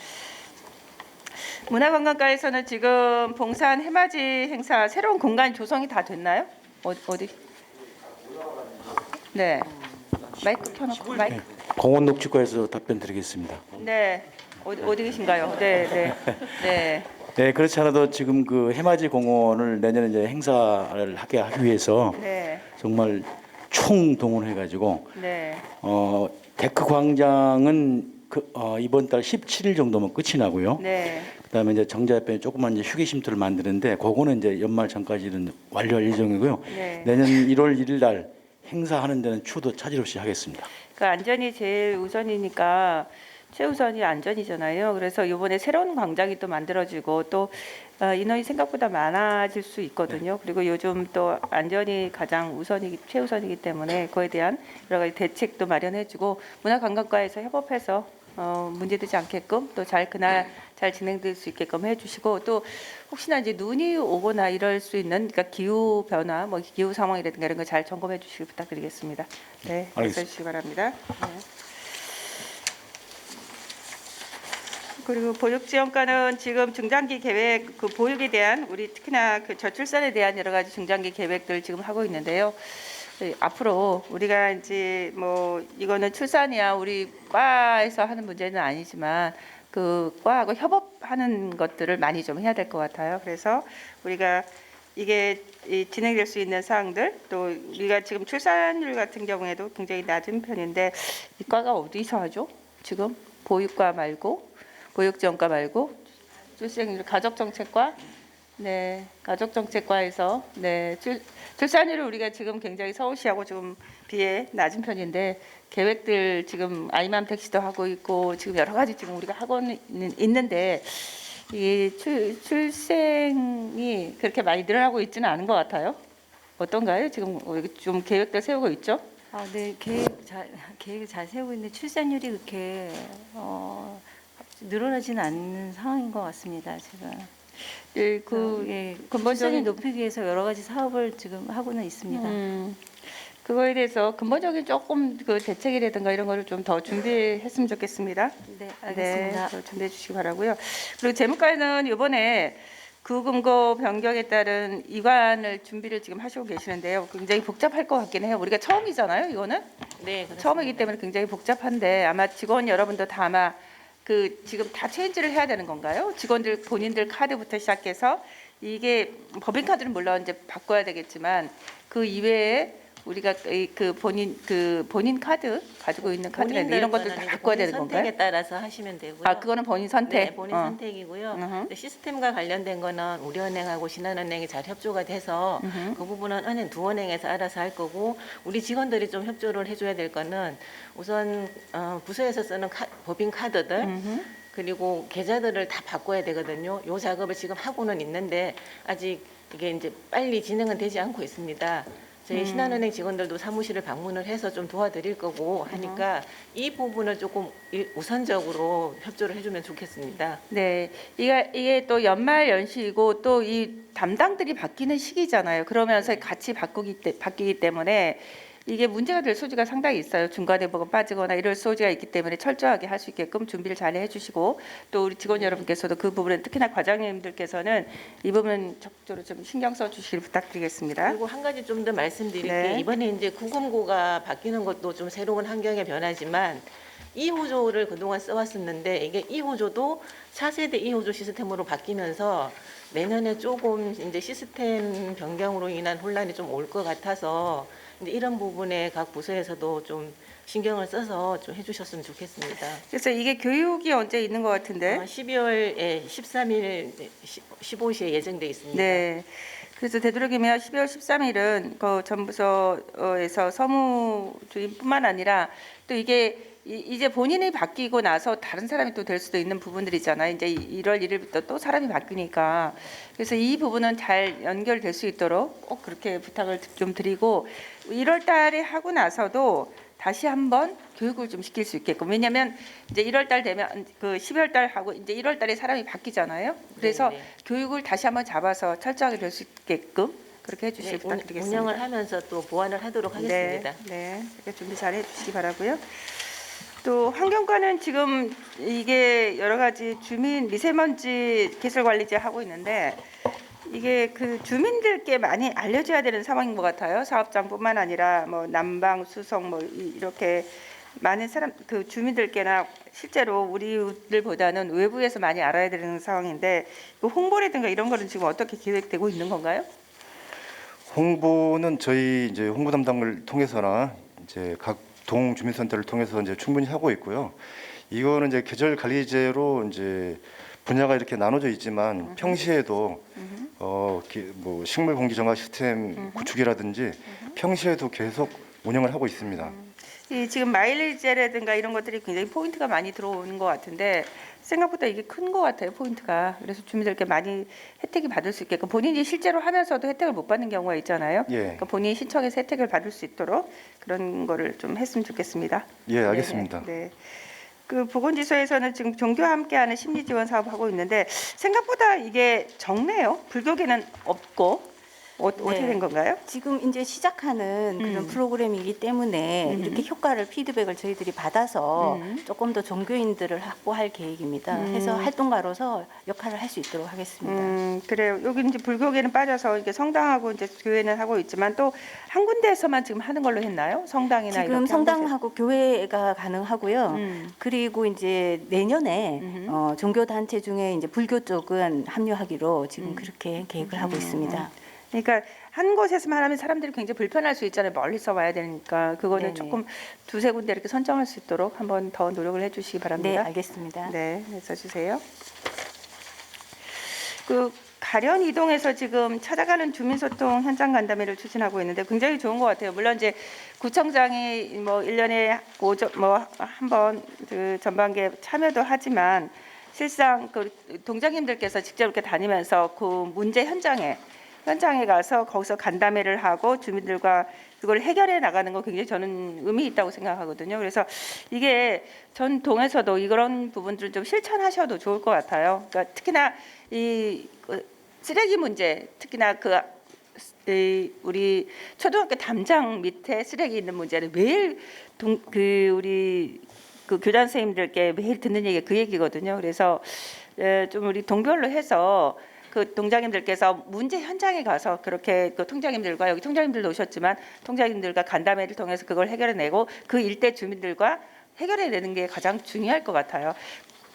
문화관광과에서는 지금 봉산 해맞이 행사 새로운 공간 조성이 다 됐나요? 어디? 네. 마이크 켜놓고 마이크. 공원녹지과에서 답변 드리겠습니다. 네. 어디 계신가요? 네. 네, 그렇지 않아도 지금 그 해맞이 공원을 내년에 이제 행사를 하게 하기 위해서 네. 정말 총동원해가지고 네. 데크 광장은 이번 달 17일 정도면 끝이 나고요. 네. 그다음에 이제 정자협회 조그만 이제 휴게 쉼터를 만드는데 그거는 이제 연말 전까지는 완료할 예정이고요. 네. 내년 1월 1일 날 행사하는 데는 추도 차질 없이 하겠습니다. 그러니까 안전이 제일 우선이니까 최우선이 안전이잖아요. 그래서 이번에 새로운 광장이 또 만들어지고 또 인원이 생각보다 많아질 수 있거든요. 그리고 요즘 또 안전이 가장 최우선이기 때문에 그에 대한 여러 가지 대책도 마련해주고 문화관광과에서 협업해서 문제되지 않게끔 또 그날 잘 진행될 수 있게끔 해주시고 또 혹시나 이제 눈이 오거나 이럴 수 있는 그러니까 기후 변화, 뭐 기후 상황이라든가 이런 거 잘 점검해 주시길 부탁드리겠습니다. 네, 알겠습니다. 해주시기 바랍니다. 네. 그리고 보육지원과는 지금 중장기 계획, 그 보육에 대한 우리 특히나 그 저출산에 대한 여러 가지 중장기 계획들 지금 하고 있는데요. 앞으로 우리가 이제 뭐 이거는 출산이야 우리 과에서 하는 문제는 아니지만 그 과하고 협업하는 것들을 많이 좀 해야 될 것 같아요. 그래서 우리가 이게 진행될 수 있는 사항들 또 우리가 지금 출산율 같은 경우에도 굉장히 낮은 편인데 이 과가 어디서 하죠? 지금 보육과 말고 보육지원과 말고 출생률 가족정책과 네 가족정책과에서 네 출산율을 우리가 지금 굉장히 서울시하고 좀 비해 낮은 편인데 계획들 지금 아이맘 택시도 하고 있고 지금 여러 가지 지금 우리가 하고 있는데 이 출생이 그렇게 많이 늘어나고 있지는 않은 것 같아요. 어떤가요? 지금 좀 계획들 세우고 있죠? 네, 계획을 잘 세우고 있는데 출산율이 그렇게 늘어나지는 않는 상황인 것 같습니다. 지금. 출산율 높이기 위해서 여러 가지 사업을 지금 하고는 있습니다. 그거에 대해서 근본적인 조금 그 대책이라든가 이런 거를 좀 더 준비했으면 좋겠습니다. 네, 알겠습니다. 네, 준비해 주시기 바라고요. 그리고 재무과는 이번에 구금고 변경에 따른 이관을 준비를 지금 하시고 계시는데요. 굉장히 복잡할 것 같긴 해요. 우리가 처음이잖아요, 이거는. 네, 그렇습니다. 처음이기 때문에 굉장히 복잡한데 아마 직원 여러분도 다 아마 그 지금 다 체인지를 해야 되는 건가요? 직원들 본인들 카드부터 시작해서 이게 법인카드는 물론 이제 바꿔야 되겠지만 그 이외에 우리가 그 본인 카드 가지고 있는 카드나 이런 것들 다 바꿔야 되는 건가요? 선택에 따라서 하시면 되고요. 아, 그거는 본인 선택. 네, 본인 선택이고요. 근데 시스템과 관련된 거는 우리은행하고 신한은행이 잘 협조가 돼서 그 부분은 은행 두 은행에서 알아서 할 거고 우리 직원들이 좀 협조를 해줘야 될 거는 우선 부서에서 쓰는 법인 카드들 그리고 계좌들을 다 바꿔야 되거든요. 요 작업을 지금 하고는 있는데 아직 이게 이제 빨리 진행은 되지 않고 있습니다. 저희 신한은행 직원들도 사무실을 방문을 해서 좀 도와드릴 거고 하니까 이 부분을 조금 우선적으로 협조를 해주면 좋겠습니다. 네, 이게 또 연말 연시이고 또 이 담당들이 바뀌는 시기잖아요. 그러면서 같이 바뀌기 때문에 이게 문제가 될 소지가 상당히 있어요. 중간에 뭐가 빠지거나 이럴 소지가 있기 때문에 철저하게 할 수 있게끔 준비를 잘 해주시고 또 우리 직원 여러분께서도 그 부분은 특히나 과장님들께서는 이 부분 적극적으로 좀 신경 써주시길 부탁드리겠습니다. 그리고 한 가지 좀 더 말씀드릴게요. 네. 이번에 이제 구금고가 바뀌는 것도 좀 새로운 환경의 변화지만 2호조를 그동안 써왔었는데 이게 2호조도 차세대 2호조 시스템으로 바뀌면서 내년에 조금 이제 시스템 변경으로 인한 혼란이 좀 올 것 같아서 이제 이런 부분에 각 부서에서도 좀 신경을 써서 좀 해주셨으면 좋겠습니다. 그래서 이게 교육이 언제 있는 것 같은데? 12월 13일, 15시에 예정돼 있습니다. 네. 그래서 되도록이면 12월 13일은 그 전부서에서 서무주임뿐만 아니라 또 이게 이제 본인이 바뀌고 나서 다른 사람이 또 될 수도 있는 부분들이잖아요. 이제 1월 1일부터 또 사람이 바뀌니까. 그래서 이 부분은 잘 연결될 수 있도록 꼭 그렇게 부탁을 좀 드리고 1월 달에 하고 나서도 다시 한번 교육을 좀 시킬 수 있게끔. 왜냐하면 이제 1월 달 되면 그 12월 달 하고 이제 1월 달에 사람이 바뀌잖아요. 그래서 네네. 교육을 다시 한번 잡아서 철저하게 될 수 있게끔 그렇게 해주시길 부탁드리겠습니다. 운영을 하면서 또 보완을 하도록 하겠습니다. 네, 이렇게 준비 잘 해주시기 바라고요. 또 환경과는 지금 이게 여러 가지 주민 미세먼지 기술 관리제 하고 있는데 이게 그 주민들께 많이 알려져야 되는 상황인 것 같아요. 사업장뿐만 아니라 뭐 난방, 수송 뭐 이렇게 많은 사람 그 주민들께나 실제로 우리들보다는 외부에서 많이 알아야 되는 상황인데 그 홍보라든가 이런 거는 지금 어떻게 계획되고 있는 건가요? 홍보는 저희 이제 홍보 담당을 통해서나 이제 각 동주민센터를 통해서 이제 충분히 하고 있고요. 이거는 이제 계절 관리제로 이제 분야가 이렇게 나눠져 있지만 평시에도 뭐 식물 공기 정화 시스템 구축이라든지 평시에도 계속 운영을 하고 있습니다. 이 지금 마일리지라든가 이런 것들이 굉장히 포인트가 많이 들어오는 것 같은데 생각보다 이게 큰 것 같아요, 포인트가. 그래서 주민들께 많이 혜택이 받을 수 있게끔 본인이 실제로 하면서도 혜택을 못 받는 경우가 있잖아요. 예. 그러니까 본인이 신청해서 혜택을 받을 수 있도록 그런 거를 좀 했으면 좋겠습니다. 예, 알겠습니다. 네. 그 보건지소에서는 지금 종교와 함께하는 심리 지원 사업 하고 있는데 생각보다 이게 적네요. 불교계는 없고 어떻게 네. 된 건가요? 지금 이제 시작하는 그런 프로그램이기 때문에 이렇게 효과를 피드백을 저희들이 받아서 조금 더 종교인들을 확보할 계획입니다. 해서 활동가로서 역할을 할 수 있도록 하겠습니다. 그래요. 여기 이제 불교계는 빠져서 이게 성당하고 이제 교회는 하고 있지만 또 한 군데에서만 지금 하는 걸로 했나요? 성당이나 지금 이렇게 한 성당하고 교회가 가능하고요. 그리고 이제 내년에 종교 단체 중에 이제 불교 쪽은 합류하기로 지금 그렇게 계획을 하고 있습니다. 그러니까 한 곳에서만 하면 사람들이 굉장히 불편할 수 있잖아요. 멀리서 와야 되니까 그거는 네네. 조금 두세 군데 이렇게 선정할 수 있도록 한번 더 노력을 해주시기 바랍니다. 네, 알겠습니다. 네, 써주세요. 그 가련 이동해서 지금 찾아가는 주민소통 현장 간담회를 추진하고 있는데 굉장히 좋은 것 같아요. 물론 이제 구청장이 뭐 1년에 한번 그 전반기에 참여도 하지만 실상 그 동장님들께서 직접 이렇게 다니면서 그 문제 현장에 가서 거기서 간담회를 하고 주민들과 그걸 해결해 나가는 거 굉장히 저는 의미 있다고 생각하거든요. 그래서 이게 전 동에서도 이런 부분들을 좀 실천하셔도 좋을 것 같아요. 그러니까 특히나 이 쓰레기 문제, 특히나 우리 초등학교 담장 밑에 쓰레기 있는 문제는 매일 우리 그 교장 선생님들께 매일 듣는 얘기가 그 얘기거든요. 그래서 좀 우리 동별로 해서 그 동장님들께서 문제 현장에 가서 그렇게 그 통장님들과 여기 통장님들도 오셨지만 통장님들과 간담회를 통해서 그걸 해결해내고 그 일대 주민들과 해결해내는 게 가장 중요할 것 같아요.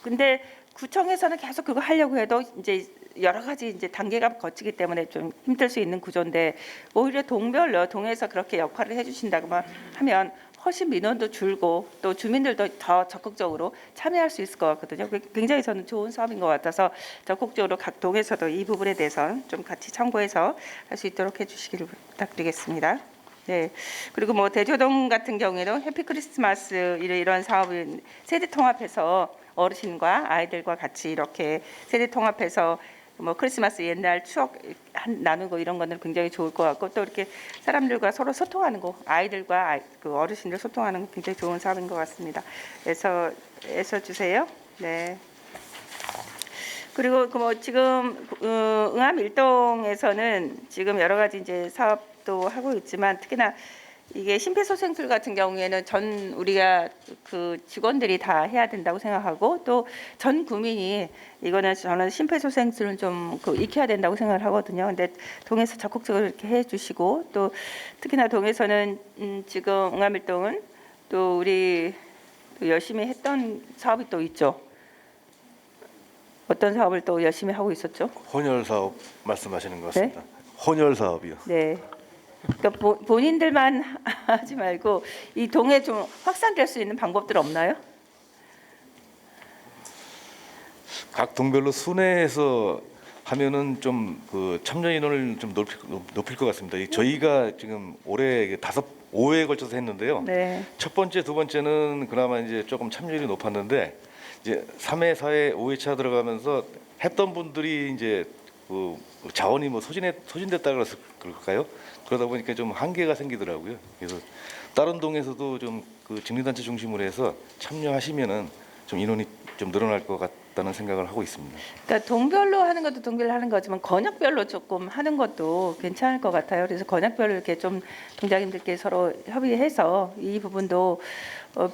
근데 구청에서는 계속 그거 하려고 해도 이제 여러 가지 이제 단계가 거치기 때문에 좀 힘들 수 있는 구조인데 오히려 동별로 동에서 그렇게 역할을 해주신다고만 하면 훨씬 민원도 줄고 또 주민들도 더 적극적으로 참여할 수 있을 것 같거든요. 굉장히 저는 좋은 사업인 것 같아서 적극적으로 각 동에서도 이 부분에 대해서 좀 같이 참고해서 할 수 있도록 해주시기를 부탁드리겠습니다. 네. 그리고 뭐 대조동 같은 경우에도 해피 크리스마스 이런 사업을 세대 통합해서 어르신과 아이들과 같이 이렇게 세대 통합해서 뭐 크리스마스 옛날 추억 나누고 이런 거는 굉장히 좋을 것 같고 또 이렇게 사람들과 서로 소통하는 거 아이들과 그 어르신들 소통하는 거 굉장히 좋은 사업인 것 같습니다. 그래서 애써 주세요. 네. 그리고 뭐 지금 응암 일동에서는 지금 여러 가지 이제 사업도 하고 있지만 특히나 이게 심폐소생술 같은 경우에는 전 우리가 그 직원들이 다 해야 된다고 생각하고 또 전 국민이 이거는 저는 심폐소생술은 좀 익혀야 된다고 생각을 하거든요. 근데 동에서 적극적으로 이렇게 해주시고 또 특히나 동에서는 지금 응암일동은 또 우리 또 열심히 했던 사업이 또 있죠. 어떤 사업을 또 열심히 하고 있었죠? 혼혈 사업 말씀하시는 것 같습니다. 네? 혼혈 사업이요. 네. 그러니까 본인들만 하지 말고 이 동에 좀 확산될 수 있는 방법들 없나요? 각 동별로 순회해서 하면은 좀 그 참여 인원을 좀 높일 것 같습니다. 저희가 지금 올해 5회에 걸쳐서 했는데요. 네. 첫 번째, 두 번째는 그나마 이제 조금 참여율이 높았는데 이제 3회, 4회, 5회차 들어가면서 했던 분들이 이제 그 자원이 뭐 소진됐다 그럴까요? 그러다 보니까 좀 한계가 생기더라고요. 그래서 다른 동에서도 좀 그 직립단체 중심으로 해서 참여하시면은 좀 인원이 좀 늘어날 것 같다는 생각을 하고 있습니다. 그러니까 동별로 하는 것도 동별로 하는 거지만 권역별로 조금 하는 것도 괜찮을 것 같아요. 그래서 권역별로 이렇게 좀 동장님들께 서로 협의해서 이 부분도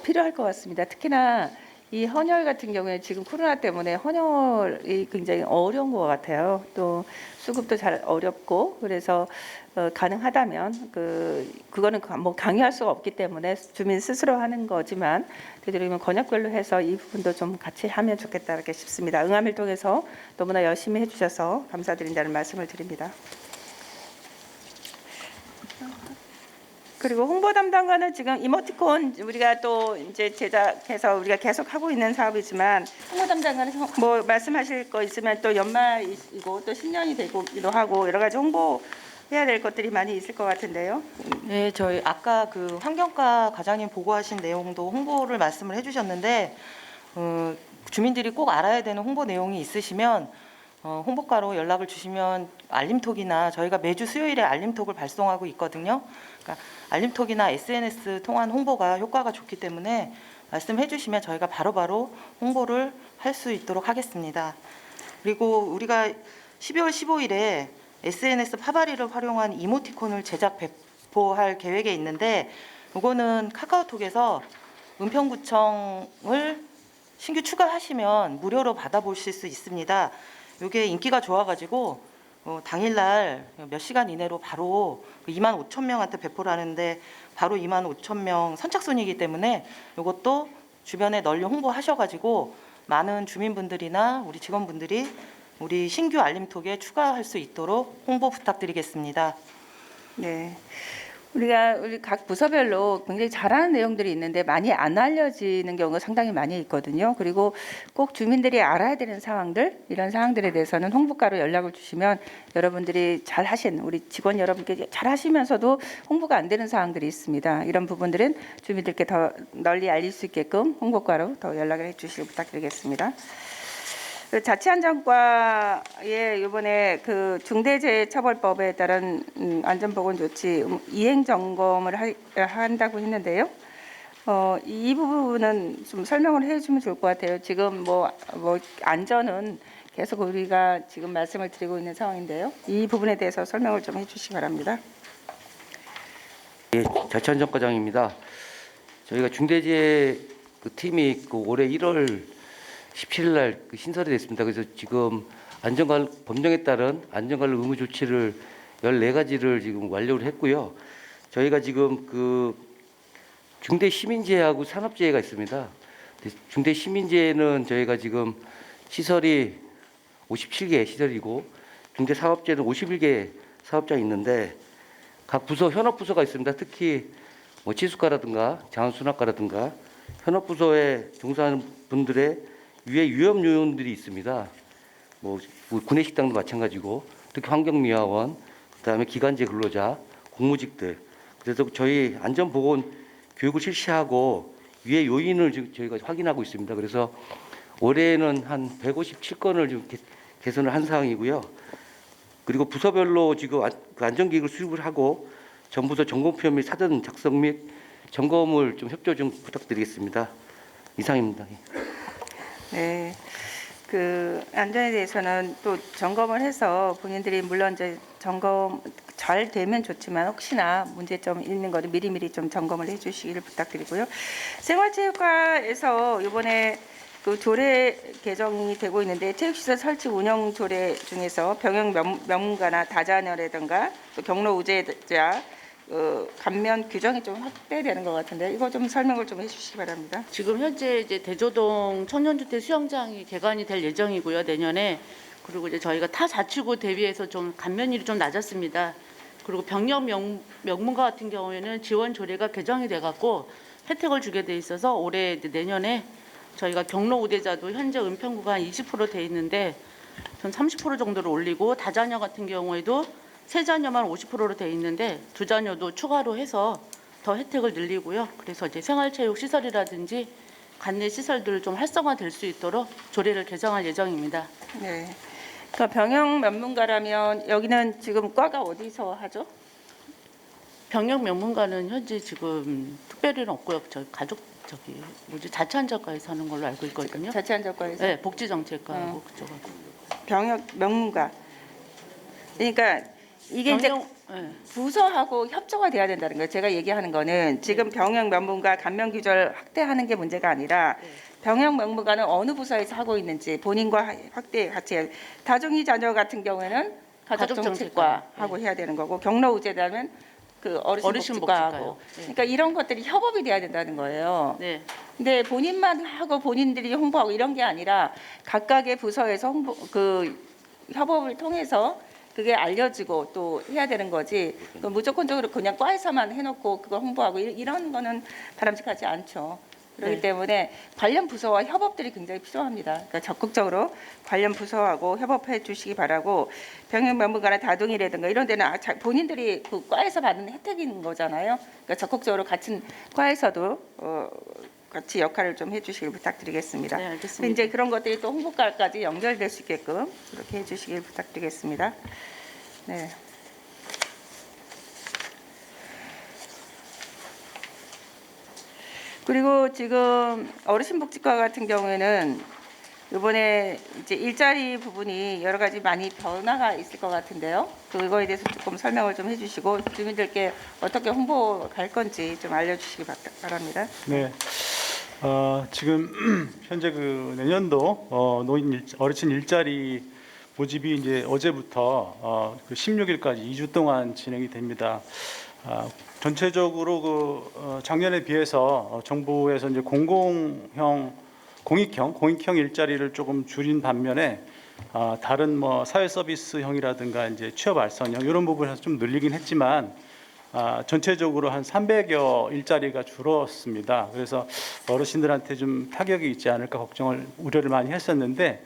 필요할 것 같습니다. 특히나 이 헌혈 같은 경우에 지금 코로나 때문에 헌혈이 굉장히 어려운 것 같아요. 또 수급도 잘 어렵고 그래서 가능하다면 그거는 뭐 강요할 수가 없기 때문에 주민 스스로 하는 거지만 되도록이면 권역별로 해서 이 부분도 좀 같이 하면 좋겠다 이렇게 싶습니다. 응암일동에서 너무나 열심히 해주셔서 감사드린다는 말씀을 드립니다. 그리고 홍보 담당관은 지금 이모티콘 우리가 또 이제 제작해서 우리가 계속 하고 있는 사업이지만 홍보 담당관은 뭐 말씀하실 거 있으면 또 연말이고 또 신년이 되기도 하고 여러 가지 홍보해야 될 것들이 많이 있을 것 같은데요. 네, 저희 아까 그 환경과 과장님 보고하신 내용도 홍보를 말씀을 해주셨는데 주민들이 꼭 알아야 되는 홍보 내용이 있으시면 홍보과로 연락을 주시면 알림톡이나 저희가 매주 수요일에 알림톡을 발송하고 있거든요. 그러니까 알림톡이나 SNS 통한 홍보가 효과가 좋기 때문에 말씀해 주시면 저희가 바로바로 홍보를 할 수 있도록 하겠습니다. 그리고 우리가 12월 15일에 SNS 파바리를 활용한 이모티콘을 제작 배포할 계획에 있는데 이거는 카카오톡에서 은평구청을 신규 추가하시면 무료로 받아보실 수 있습니다. 이게 인기가 좋아가지고 당일날 몇 시간 이내로 바로 25,000명한테 배포를 하는데 바로 25,000명 선착순이기 때문에 이것도 주변에 널리 홍보하셔가지고 많은 주민분들이나 우리 직원분들이 우리 신규 알림톡에 추가할 수 있도록 홍보 부탁드리겠습니다. 네. 우리 각 부서별로 굉장히 잘하는 내용들이 있는데 많이 안 알려지는 경우가 상당히 많이 있거든요. 그리고 꼭 주민들이 알아야 되는 상황들, 이런 상황들에 대해서는 홍보과로 연락을 주시면 여러분들이 잘 하신 우리 직원 여러분께 잘 하시면서도 홍보가 안 되는 사항들이 있습니다. 이런 부분들은 주민들께 더 널리 알릴 수 있게끔 홍보과로 더 연락을 해 주시길 부탁드리겠습니다. 그 자치안전과에 이번에 그 중대재해처벌법에 따른 안전보건조치 이행 점검을 한다고 했는데요. 이 부분은 좀 설명을 해주면 좋을 것 같아요. 지금 뭐 안전은 계속 우리가 지금 말씀을 드리고 있는 상황인데요. 이 부분에 대해서 설명을 좀 해주시기 바랍니다. 예, 자치안전과장입니다. 저희가 중대재해 그 팀이 그 올해 1월 17일 날 신설이 됐습니다. 그래서 지금 법령에 따른 안전관리 의무 조치를 14가지를 지금 완료를 했고요. 저희가 지금 그 중대 시민재해하고 산업재해가 있습니다. 중대 시민재해는 저희가 지금 시설이 57개 시설이고 중대 사업재는 51개 사업장이 있는데 각 부서 현업 부서가 있습니다. 특히 뭐 치수과라든가 장수납과라든가 현업 부서에 종사하는 분들의 위에 위험 요인들이 있습니다. 뭐 구내식당도 마찬가지고 특히 환경미화원, 그다음에 기간제 근로자, 공무직들. 그래서 저희 안전보건 교육을 실시하고 위의 요인을 지금 저희가 확인하고 있습니다. 그래서 올해는 한 157건을 지금 개선을 한 상황이고요. 그리고 부서별로 지금 안전기획을 수립을 하고 전부서 점검표 및 사전 작성 및 점검을 좀 협조 좀 부탁드리겠습니다. 이상입니다. 네, 그 안전에 대해서는 또 점검을 해서 본인들이 물론 이제 점검 잘 되면 좋지만 혹시나 문제점 있는 거를 미리미리 좀 점검을 해주시기를 부탁드리고요. 생활체육과에서 이번에 그 조례 개정이 되고 있는데 체육시설 설치 운영 조례 중에서 병역 명문가나 다자녀라든가 또 경로 우제자 감면 규정이 좀 확대되는 것 같은데 이거 좀 설명을 좀 해주시기 바랍니다. 지금 현재 이제 대조동 청년주택 수영장이 개관이 될 예정이고요, 내년에. 그리고 이제 저희가 타 자치구 대비해서 좀 감면율이 좀 낮았습니다. 그리고 병역 명문가 같은 경우에는 지원 조례가 개정이 돼갖고 혜택을 주게 돼 있어서 올해 이제 내년에 저희가 경로 우대자도 현재 은평구가 한 20% 돼 있는데 전 30% 정도로 올리고 다자녀 같은 경우에도 세 자녀만 50%로 돼 있는데 두 자녀도 추가로 해서 더 혜택을 늘리고요. 그래서 이제 생활체육 시설이라든지 관내 시설들을 좀 활성화될 수 있도록 조례를 개정할 예정입니다. 네. 그러니까 병역 전문가라면 여기는 지금 과가 어디서 하죠? 병역 명문가는 현재 지금 특별히는 없고요. 저 가족 자치안전과에서 하는 걸로 알고 있거든요. 자치안전과에서? 네, 복지정책과하고 그쪽하고. 병역 명문가. 그러니까 이게 이제 부서하고 협조가 돼야 된다는 거예요. 제가 얘기하는 거는 지금 병역 명문가 감면 규정을 확대하는 게 문제가 아니라 병역 명문가는 어느 부서에서 하고 있는지 본인과 확대 같이 해야 다중이 자녀 같은 경우에는 가족정책과 하고 해야 되는 거고 경로 우제라면 그 어르신복지과하고 그러니까 이런 것들이 협업이 돼야 된다는 거예요. 네. 근데 본인만 하고 본인들이 홍보하고 이런 게 아니라 각각의 부서에서 협업을 통해서 그게 알려지고 또 해야 되는 거지. 무조건적으로 그냥 과에서만 해놓고 그거 홍보하고 이런 거는 바람직하지 않죠. 그렇기 네. 때문에 관련 부서와 협업들이 굉장히 필요합니다. 그러니까 적극적으로 관련 부서하고 협업해 주시기 바라고 병역 명문가나 다둥이라든가 이런 데는 본인들이 그 과에서 받는 혜택인 거잖아요. 그러니까 적극적으로 같은 과에서도 같이 역할을 좀 해주시길 부탁드리겠습니다. 네, 알겠습니다. 이제 그런 것들이 또 홍보과까지 연결될 수 있게끔 그렇게 해주시길 부탁드리겠습니다. 네. 그리고 지금 어르신복지과 같은 경우에는 이번에 이제 일자리 부분이 여러 가지 많이 변화가 있을 것 같은데요. 그거에 대해서 조금 설명을 좀 해주시고 주민들께 어떻게 홍보할 건지 좀 알려주시기 바랍니다. 네. 지금 현재 그 내년도 어르신 일자리 모집이 이제 어제부터 그 16일까지 2주 동안 진행이 됩니다. 전체적으로 그 작년에 비해서 정부에서 이제 공익형 일자리를 조금 줄인 반면에 다른 뭐 사회 서비스형이라든가 이제 취업 알선형 이런 부분에서 좀 늘리긴 했지만 전체적으로 한 300여 일자리가 줄었습니다. 그래서 어르신들한테 좀 타격이 있지 않을까 우려를 많이 했었는데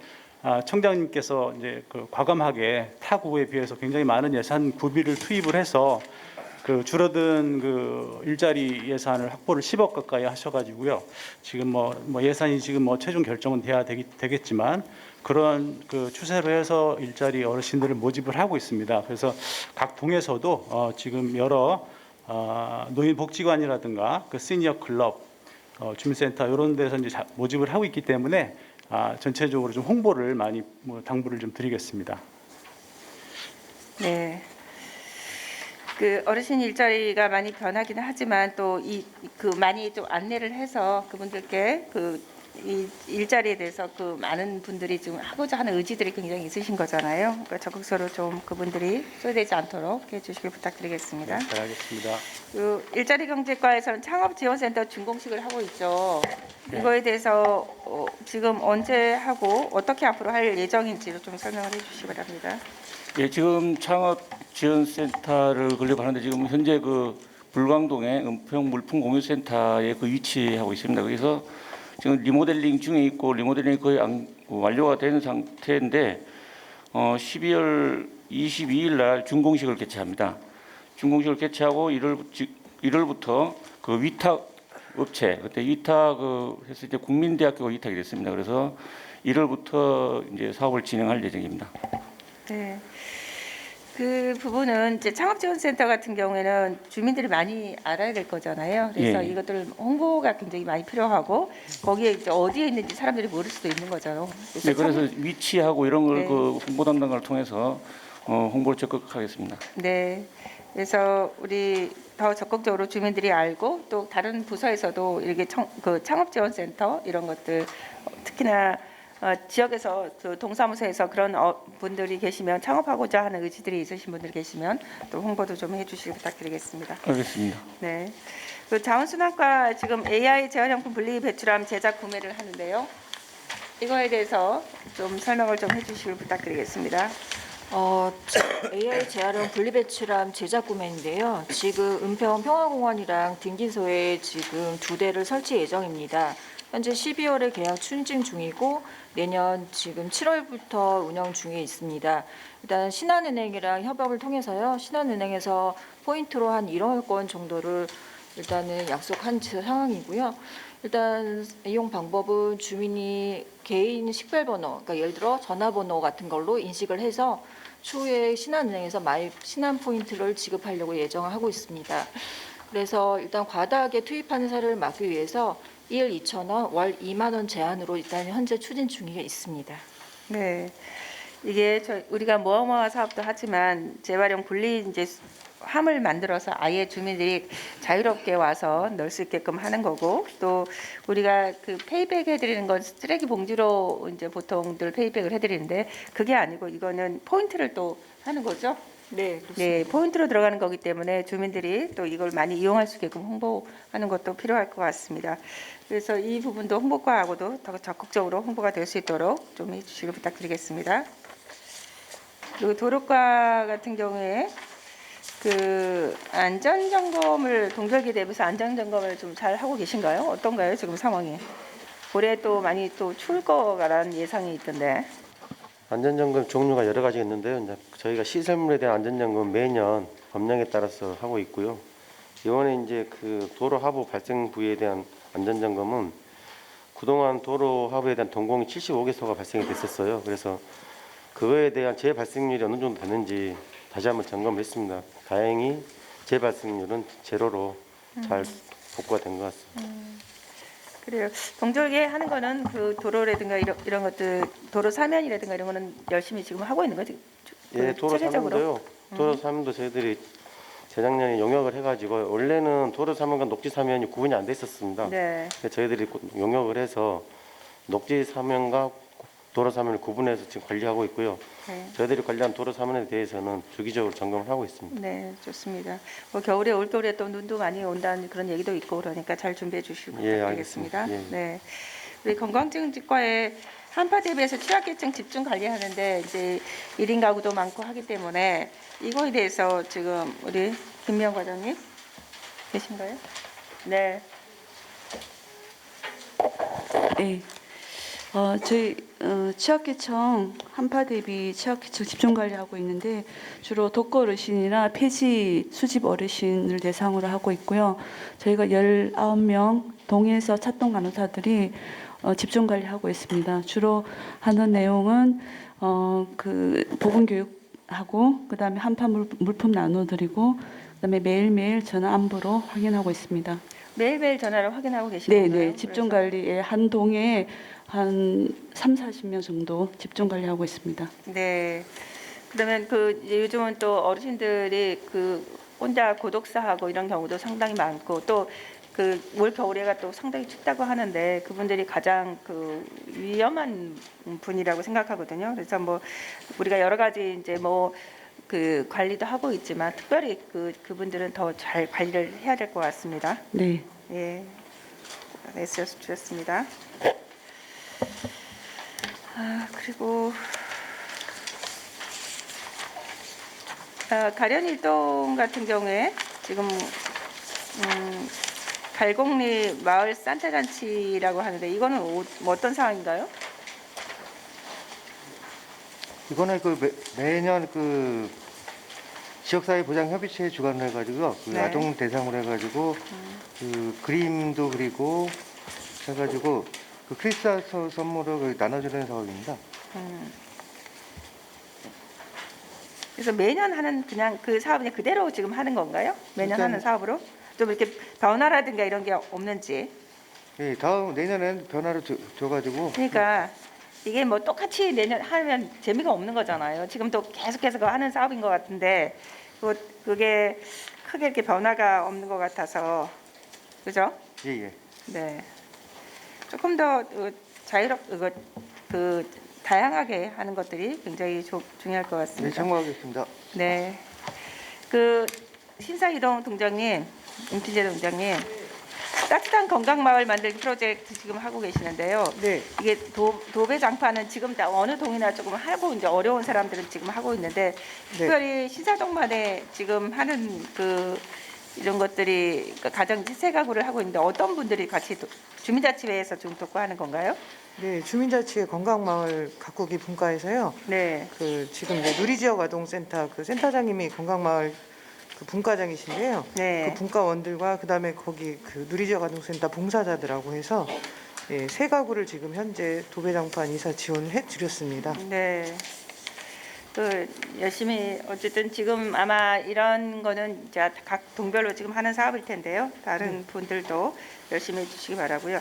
청장님께서 이제 그 과감하게 타 구에 비해서 굉장히 많은 예산 구비를 투입을 해서 그 줄어든 그 일자리 예산을 확보를 10억 가까이 하셔가지고요. 지금 뭐 예산이 지금 뭐 최종 결정은 돼야 되겠지만 그런 그 추세로 해서 일자리 어르신들을 모집을 하고 있습니다. 그래서 각 동에서도 지금 여러 노인복지관이라든가 그 시니어 클럽, 주민센터 이런 데서 이제 모집을 하고 있기 때문에 전체적으로 좀 홍보를 많이 당부를 좀 드리겠습니다. 네. 그 어르신 일자리가 많이 변하기는 하지만 또 그 많이 좀 안내를 해서 그분들께 이 일자리에 대해서 그 많은 분들이 지금 하고자 하는 의지들이 굉장히 있으신 거잖아요. 그러니까 적극적으로 좀 그분들이 소외되지 않도록 해주시길 부탁드리겠습니다. 네, 잘하겠습니다. 그 일자리 경제과에서는 창업지원센터 준공식을 하고 있죠. 네. 이거에 대해서 지금 언제 하고 어떻게 앞으로 할 예정인지를 좀 설명을 해주시기 바랍니다. 예, 지금 창업지원센터를 건립 하는데 지금 현재 그 불광동의 은평 물품공유센터에 그 위치하고 있습니다. 그래서 지금 리모델링 중에 있고 리모델링이 거의 완료가 된 상태인데 12월 22일 날 준공식을 개최합니다. 준공식을 개최하고 1월부터 그 위탁 업체 그때 위탁해서 이제 국민대학교가 위탁이 됐습니다. 그래서 1월부터 이제 사업을 진행할 예정입니다. 네. 그 부분은 이제 창업지원센터 같은 경우에는 주민들이 많이 알아야 될 거잖아요. 그래서 예. 이것들 홍보가 굉장히 많이 필요하고 거기에 이제 어디에 있는지 사람들이 모를 수도 있는 거죠. 네, 그래서 위치하고 이런 걸 네. 그 홍보 담당을 통해서 홍보를 적극하겠습니다. 네. 그래서 우리 더 적극적으로 주민들이 알고 또 다른 부서에서도 이렇게 창업지원센터 이런 것들 특히나 지역에서 그 동사무소에서 그런 분들이 계시면 창업하고자 하는 의지들이 있으신 분들 계시면 또 홍보도 좀 해주시기 부탁드리겠습니다. 알겠습니다. 네. 그 자원순환과 지금 AI 재활용품 분리 배출함 제작 구매를 하는데요. 이거에 대해서 좀 설명을 좀 해주시길 부탁드리겠습니다. AI 재활용 분리배출함 제작 구매인데요. 지금 은평 평화공원이랑 등기소에 지금 2대를 설치 예정입니다. 현재 12월에 계약 추진 중이고 내년 지금 7월부터 운영 중에 있습니다. 일단 신한은행이랑 협업을 통해서요. 신한은행에서 포인트로 한 1억 원 정도를 일단은 약속한 상황이고요. 일단 이용 방법은 주민이 개인 식별번호, 그러니까 예를 들어 전화번호 같은 걸로 인식을 해서 추후에 신한은행에서 신한 포인트를 지급하려고 예정을 하고 있습니다. 그래서 일단 과다하게 투입하는 사례를 막기 위해서 1일 2,000원, 월 2만 원 제한으로 일단 현재 추진 중에 있습니다. 네, 이게 우리가 모아모아 사업도 하지만 재활용 분리 이제 함을 만들어서 아예 주민들이 자유롭게 와서 넣을 수 있게끔 하는 거고 또 우리가 그 페이백 해드리는 건 쓰레기 봉지로 이제 보통들 페이백을 해드리는데 그게 아니고 이거는 포인트를 또 하는 거죠. 네, 그렇습니다. 네, 포인트로 들어가는 거기 때문에 주민들이 또 이걸 많이 이용할 수 있게끔 홍보하는 것도 필요할 것 같습니다. 그래서 이 부분도 홍보과하고도 더 적극적으로 홍보가 될 수 있도록 좀 해주시길 부탁드리겠습니다. 그리고 도로과 같은 경우에 그 안전점검을 동절기 대비해서 안전점검을 좀 잘 하고 계신가요? 어떤가요? 지금 상황이? 올해 또 많이 또 추울 거라는 예상이 있던데. 안전점검 종류가 여러 가지 있는데요. 이제 저희가 시설물에 대한 안전점검 매년 법령에 따라서 하고 있고요. 이번에 이제 그 도로 하부 발생 부위에 대한 안전점검은 그동안 도로 하부에 대한 동공이 75개소가 발생이 됐었어요. 그래서 그거에 대한 재발생률이 어느 정도 됐는지 다시 한번 점검을 했습니다. 다행히 재발생률은 제로로 잘 복구가 된 것 같습니다. 그래요. 동절개 하는 거는 그 도로라든가 이런 것들 도로 사면이라든가 이런 거는 열심히 지금 하고 있는 거지. 예, 도로 사면도요. 도로 사면도 저희들이 재작년에 용역을 해가지고 원래는 도로 사면과 녹지 사면이 구분이 안 돼 있었습니다. 네. 그래서 저희들이 용역을 해서 녹지 사면과 도로 사면을 구분해서 지금 관리하고 있고요. 네. 저희들이 관리한 도로 사면에 대해서는 주기적으로 점검을 하고 있습니다. 네, 좋습니다. 뭐 겨울에 올겨울에 또 눈도 많이 온다는 그런 얘기도 있고 그러니까 잘 준비해 주시고 예, 부탁드리겠습니다. 알겠습니다. 예. 네, 우리 건강증진과에 한파 대비해서 취약계층 집중 관리하는데 이제 1인 가구도 많고 하기 때문에 이거에 대해서 지금 우리 김미영 과장님 계신가요? 네. 네. 저희 취약계층 한파 대비 취약계층 집중 관리하고 있는데 주로 독거 어르신이나 폐지 수집 어르신을 대상으로 하고 있고요. 저희가 19명 동에서 찻동 간호사들이 집중 관리하고 있습니다. 주로 하는 내용은 그 보건 교육하고 그다음에 한파 물품 나눠드리고 그다음에 매일매일 전화 안부로 확인하고 있습니다. 매일매일 전화를 확인하고 계시는 건가요? 네, 집중 관리에 한 동에 한 30-40명 정도 집중 관리하고 있습니다. 네. 그러면 그 이제 요즘은 또 어르신들이 그 혼자 고독사하고 이런 경우도 상당히 많고 또 그 올 겨울에가 또 상당히 춥다고 하는데 그분들이 가장 그 위험한 분이라고 생각하거든요. 그래서 뭐 우리가 여러 가지 이제 뭐 그 관리도 하고 있지만 특별히 그분들은 더 잘 관리를 해야 될 것 같습니다. 네. 예. 애써 주셨습니다. 그리고 가련일동 같은 경우에 지금 갈곡리 마을 산타잔치라고 하는데 이거는 뭐 어떤 상황인가요? 이거는 매년 지역사회 보장 협의체 주관을 해가지고요. 네. 아동 대상으로 해가지고 그림도 그리고 해가지고 크리스마스 선물을 나눠주는 사업입니다. 그래서 매년 하는 그냥 그 사업이 그대로 지금 하는 건가요? 매년 일단- 하는 사업으로? 좀 이렇게 변화라든가 이런 게 없는지. 예, 다음 내년엔 변화를 줘가지고 그러니까 이게 뭐 똑같이 내년 하면 재미가 없는 거잖아요. 지금 또 계속해서 하는 사업인 것 같은데 그게 크게 이렇게 변화가 없는 것 같아서 그죠? 예. 네. 조금 더 다양하게 하는 것들이 굉장히 중요할 것 네, 같습니다. 참고하겠습니다. 네. 신사이동 동장님, 임티재 동장님, 따뜻한 건강마을 만들기 프로젝트 지금 하고 계시는데요. 네. 이게 도배 장판은 지금 다 어느 동이나 조금 하고 이제 어려운 사람들은 지금 하고 있는데 특별히 신사동만에 지금 하는 이런 것들이 가정 세 가구를 하고 있는데 어떤 분들이 같이 주민자치회에서 좀 돕고 하는 건가요? 네, 주민자치회 건강마을 가꾸기 분과에서요. 네. 지금 이제 누리지역 아동센터 센터장님이 건강마을 분과장이신데요. 네. 그 분과원들과 그다음에 거기 누리지역 아동센터 봉사자들하고 해서 세 가구를 지금 현재 도배장판 이사 지원을 해드렸습니다. 네. 열심히 어쨌든 지금 아마 이런 거는 이제 각 동별로 지금 하는 사업일 텐데요. 다른 분들도 열심히 해주시기 바라고요.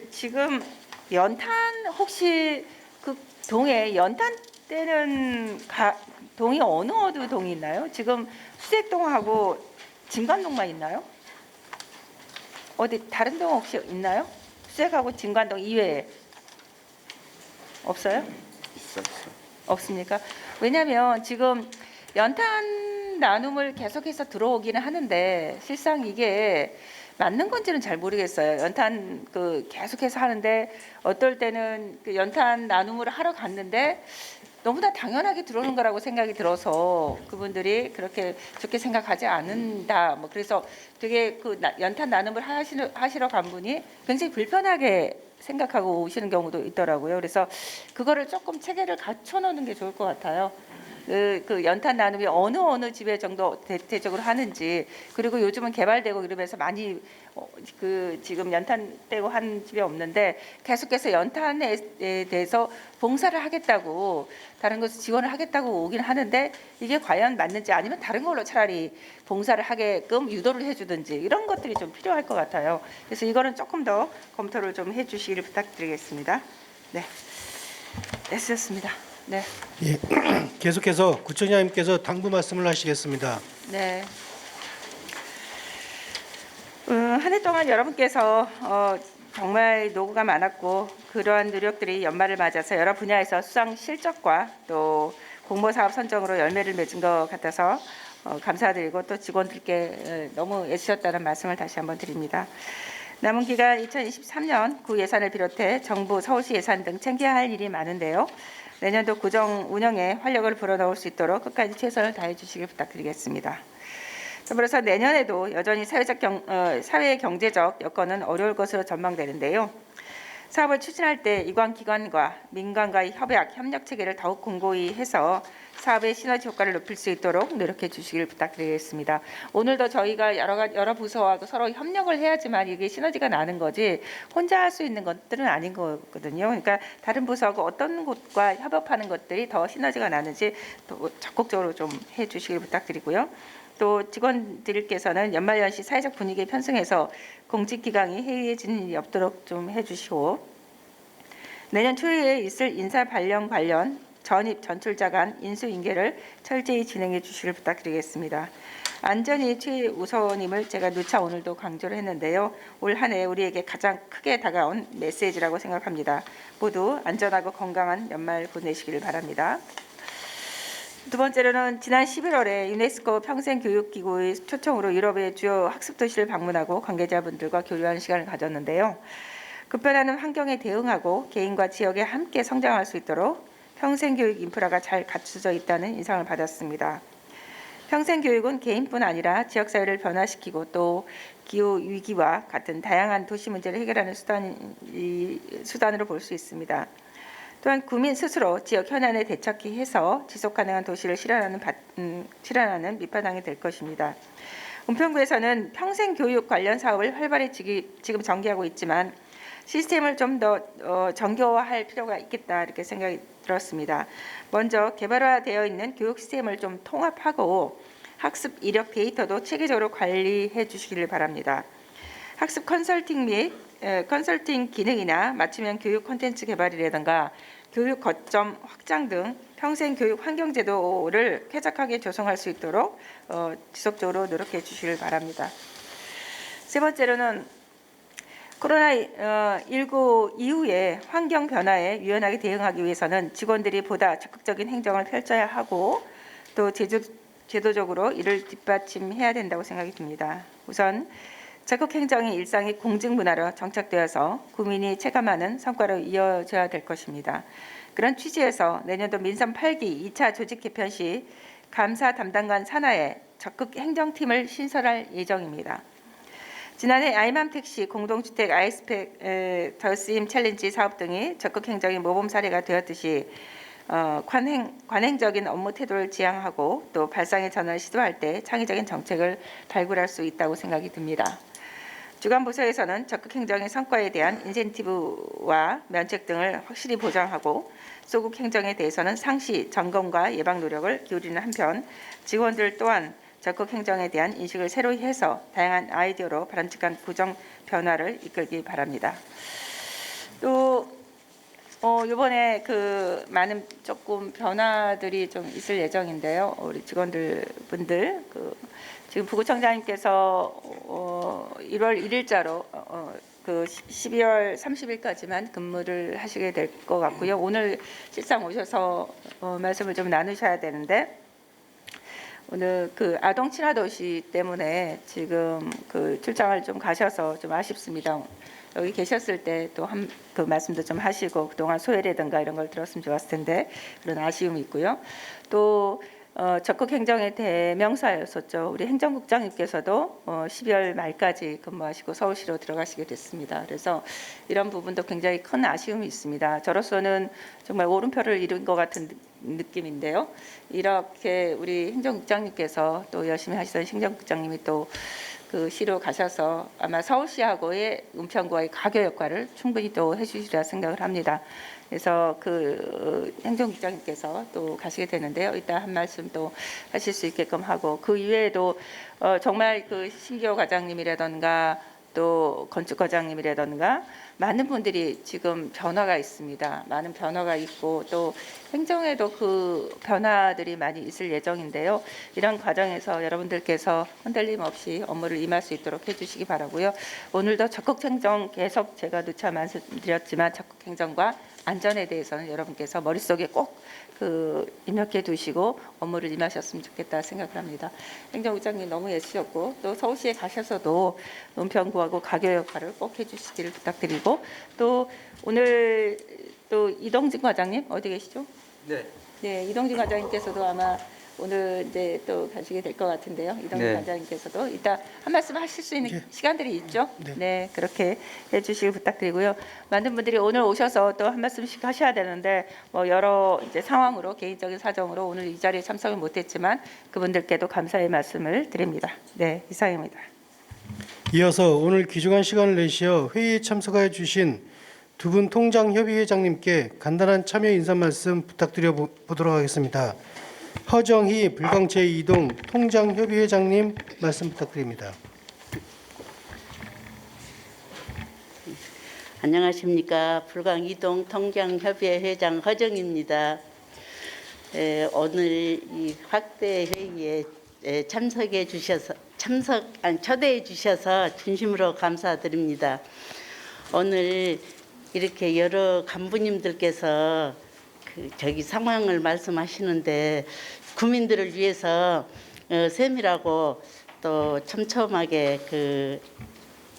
지금 연탄 혹시 동에 연탄 때는 동이 어느 동이 있나요? 지금 수색동하고 진관동만 있나요? 어디 다른 동 혹시 있나요? 수색하고 진관동 이외에 없어요? 없습니까? 왜냐하면 지금 연탄 나눔을 계속해서 들어오기는 하는데 실상 이게 맞는 건지는 잘 모르겠어요. 연탄 계속해서 하는데 어떨 때는 연탄 나눔을 하러 갔는데 너무나 당연하게 들어오는 거라고 생각이 들어서 그분들이 그렇게 좋게 생각하지 않는다. 그래서 되게 연탄 나눔을 하시러 간 분이 굉장히 불편하게 생각하고 오시는 경우도 있더라고요. 그래서 그거를 조금 체계를 갖춰 놓는 게 좋을 것 같아요. 그 연탄 나눔이 어느 집에 정도 대체적으로 하는지, 그리고 요즘은 개발되고 이러면서 많이 그 지금 연탄 떼고 한 집이 없는데 계속해서 연탄에 대해서 봉사를 하겠다고, 다른 것을 지원을 하겠다고 오긴 하는데 이게 과연 맞는지, 아니면 다른 걸로 차라리 봉사를 하게끔 유도를 해주든지, 이런 것들이 좀 필요할 것 같아요. 그래서 이거는 조금 더 검토를 좀 해주시기를 부탁드리겠습니다. 네, 됐습니다. 네. 예, 계속해서 구청장님께서 당부 말씀을 하시겠습니다. 네. 한 해 동안 여러분께서 정말 노고가 많았고, 그러한 노력들이 연말을 맞아서 여러 분야에서 수상 실적과 또 공모 사업 선정으로 열매를 맺은 것 같아서 감사드리고, 또 직원들께 너무 애쓰셨다는 말씀을 다시 한번 드립니다. 남은 기간 2023년 구 예산을 비롯해 정부, 서울시 예산 등 챙겨야 할 일이 많은데요. 내년도 구정 운영에 활력을 불어넣을 수 있도록 끝까지 최선을 다해 주시길 부탁드리겠습니다. 더불어서 내년에도 여전히 사회 경제적 여건은 어려울 것으로 전망되는데요. 사업을 추진할 때 이관기관과 민간과의 협력 체계를 더욱 공고히 해서 사업의 시너지 효과를 높일 수 있도록 노력해 주시길 부탁드리겠습니다. 오늘도 저희가 여러 부서하고 서로 협력을 해야지만 이게 시너지가 나는 거지, 혼자 할 수 있는 것들은 아닌 거거든요. 그러니까 다른 부서하고 어떤 곳과 협업하는 것들이 더 시너지가 나는지 더 적극적으로 좀 해주시길 부탁드리고요. 또 직원들께서는 연말연시 사회적 분위기에 편승해서 공직기강이 해이해지는 일이 없도록 좀 해주시고, 내년 초에 있을 인사 발령 관련 전입 전출자 간 인수인계를 철저히 진행해 주시길 부탁드리겠습니다. 안전이 최우선임을 제가 누차 오늘도 강조를 했는데요. 올 한 해 우리에게 가장 크게 다가온 메시지라고 생각합니다. 모두 안전하고 건강한 연말 보내시기를 바랍니다. 두 번째로는 지난 11월에 유네스코 평생교육기구의 초청으로 유럽의 주요 학습도시를 방문하고 관계자분들과 교류하는 시간을 가졌는데요. 급변하는 환경에 대응하고 개인과 지역에 함께 성장할 수 있도록 평생교육 인프라가 잘 갖춰져 있다는 인상을 받았습니다. 평생교육은 개인뿐 아니라 지역사회를 변화시키고 또 기후위기와 같은 다양한 도시 문제를 해결하는 수단으로 볼 수 있습니다. 또한 국민 스스로 지역 현안에 대처기 해서 지속가능한 도시를 실현하는 밑바탕이 될 것입니다. 은평구에서는 평생교육 관련 사업을 활발히 지금 전개하고 있지만 시스템을 좀 더 정교화할 필요가 있겠다, 이렇게 생각이 들었습니다. 먼저 개발화되어 있는 교육 시스템을 좀 통합하고 학습 이력 데이터도 체계적으로 관리해 주시기를 바랍니다. 학습 컨설팅 및 컨설팅 기능이나 맞춤형 교육 콘텐츠 개발이라든가 교육 거점 확장 등 평생 교육 환경 제도를 쾌적하게 조성할 수 있도록 지속적으로 노력해 주시길 바랍니다. 세 번째로는 코로나19 이후에 환경 변화에 유연하게 대응하기 위해서는 직원들이 보다 적극적인 행정을 펼쳐야 하고 또 제도적으로 이를 뒷받침해야 된다고 생각이 듭니다. 우선 적극 행정이 일상의 공직 문화로 정착되어서 국민이 체감하는 성과로 이어져야 될 것입니다. 그런 취지에서 내년도 민선 8기 2차 조직 개편 시 감사 담당관 산하에 적극 행정팀을 신설할 예정입니다. 지난해 아이맘 택시, 공동주택, 아이스팩 더 쓰임 챌린지 사업 등이 적극 행정의 모범 사례가 되었듯이 관행적인 업무 태도를 지향하고 또 발상의 전환을 시도할 때 창의적인 정책을 발굴할 수 있다고 생각이 듭니다. 주간 부서에서는 적극 행정의 성과에 대한 인센티브와 면책 등을 확실히 보장하고 소극 행정에 대해서는 상시 점검과 예방 노력을 기울이는 한편 직원들 또한 적극 행정에 대한 인식을 새로이 해서 다양한 아이디어로 바람직한 구정 변화를 이끌기 바랍니다. 또 이번에 그 많은 조금 변화들이 좀 있을 예정인데요. 우리 직원들 분들 지금 부구청장님께서 1월 1일자로 그 12월 30일까지만 근무를 하시게 될 것 같고요. 오늘 실상 오셔서 말씀을 좀 나누셔야 되는데 오늘 그 아동 친화 도시 때문에 지금 그 출장을 좀 가셔서 좀 아쉽습니다. 여기 계셨을 때 또 그 말씀도 좀 하시고 그동안 소외라든가 이런 걸 들었으면 좋았을 텐데 그런 아쉬움이 있고요. 또 적극 행정의 대명사였었죠. 우리 행정국장님께서도 12월 말까지 근무하시고 서울시로 들어가시게 됐습니다. 그래서 이런 부분도 굉장히 큰 아쉬움이 있습니다. 저로서는 정말 오른표를 이룬 것 같은 느낌인데요. 이렇게 우리 행정국장님께서 또 열심히 하시던 행정국장님이 또 그 시로 가셔서 아마 서울시하고의 은평구와의 가교 역할을 충분히 또 해주시리라 생각을 합니다. 그래서 그 행정국장님께서 또 가시게 되는데요. 이따 한 말씀 또 하실 수 있게끔 하고, 그 이외에도 정말 그 신기호 과장님이라든가 또 건축과장님이라든가 많은 분들이 지금 변화가 있습니다. 많은 변화가 있고 또 행정에도 그 변화들이 많이 있을 예정인데요. 이런 과정에서 여러분들께서 흔들림 없이 업무를 임할 수 있도록 해주시기 바라고요. 오늘도 적극 행정 계속 제가 누차 말씀드렸지만 적극 행정과 안전에 대해서는 여러분께서 머릿속에 꼭 입력해 두시고 업무를 임하셨으면 좋겠다 생각을 합니다. 행정국장님 너무 애쓰셨고 또 서울시에 가셔서도 은평구하고 가교 역할을 꼭 해주시기를 부탁드리고, 또 오늘 또 이동진 과장님 어디 계시죠? 네. 네, 이동진 과장님께서도 아마 오늘 이제 또 가시게 될 것 같은데요. 이동진 네. 과장님께서도 이따 한 말씀 하실 수 있는 시간들이 있죠. 네, 그렇게 해주시길 부탁드리고요. 많은 분들이 오늘 오셔서 또 한 말씀씩 하셔야 되는데 뭐 여러 이제 상황으로 개인적인 사정으로 오늘 이 자리에 참석을 못했지만 그분들께도 감사의 말씀을 드립니다. 네, 이상입니다. 이어서 오늘 귀중한 시간을 내시어 회의에 참석하여 주신 두 분 통장협의회장님께 간단한 참여 인사 말씀 부탁드려 보도록 하겠습니다. 허정희 불광 제2동 통장협의회장님 말씀 부탁드립니다. 안녕하십니까. 불광 2동 통장협의회 회장 허정입니다. 오늘 이 확대 회의에 참석해 주셔서 초대해 주셔서 진심으로 감사드립니다. 오늘 이렇게 여러 간부님들께서 상황을 말씀하시는데 구민들을 위해서 세밀하고 또 촘촘하게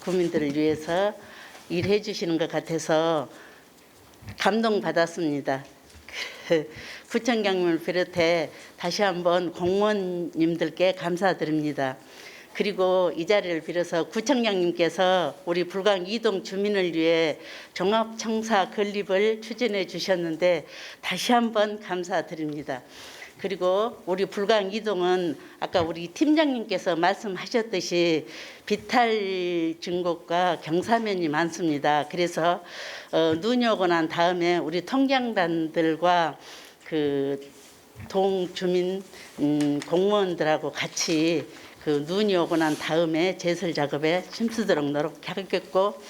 구민들을 위해서 일해 주시는 것 같아서 감동받았습니다. 구청장님을 비롯해 다시 한번 공무원님들께 감사드립니다. 그리고 이 자리를 빌어서 구청장님께서 우리 불광 2동 주민을 위해 종합청사 건립을 추진해 주셨는데 다시 한번 감사드립니다. 그리고 우리 불광 2동은 아까 우리 팀장님께서 말씀하셨듯이 비탈 증곡과 경사면이 많습니다. 그래서 눈이 오고 난 다음에 우리 통장단들과 동 주민 공무원들하고 같이 눈이 오고 난 다음에 제설 작업에 힘쓰도록 노력하겠고,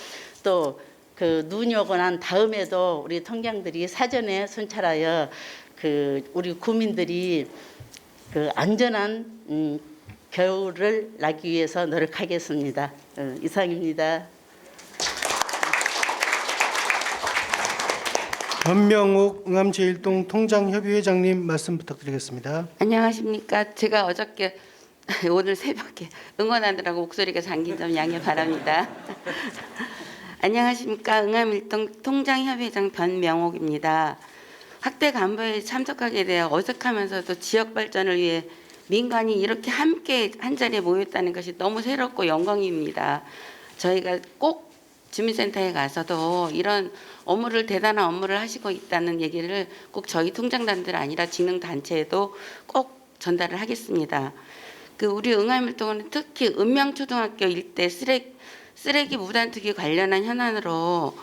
또 눈이 오고 난 다음에도 우리 통장들이 사전에 순찰하여 우리 구민들이 안전한 겨울을 나기 위해서 노력하겠습니다. 이상입니다. 변명옥 응암 제1동 통장협의회장님 말씀 부탁드리겠습니다. 안녕하십니까. 제가 어저께 오늘 새벽에 응원하느라고 목소리가 잠긴 점 양해 바랍니다. 안녕하십니까. 응암 1동 통장협의회장 변명옥입니다. 확대 간부회에 참석하게 되어 어색하면서도 지역 발전을 위해 민간이 이렇게 함께 한자리에 모였다는 것이 너무 새롭고 영광입니다. 저희가 꼭 주민센터에 가서도 이런 대단한 업무를 하시고 있다는 얘기를 꼭 저희 통장단들 아니라 직능단체에도 꼭 전달을 하겠습니다. 우리 응암일동은 특히 은명초등학교 일대 쓰레기 무단 투기 관련한 현안으로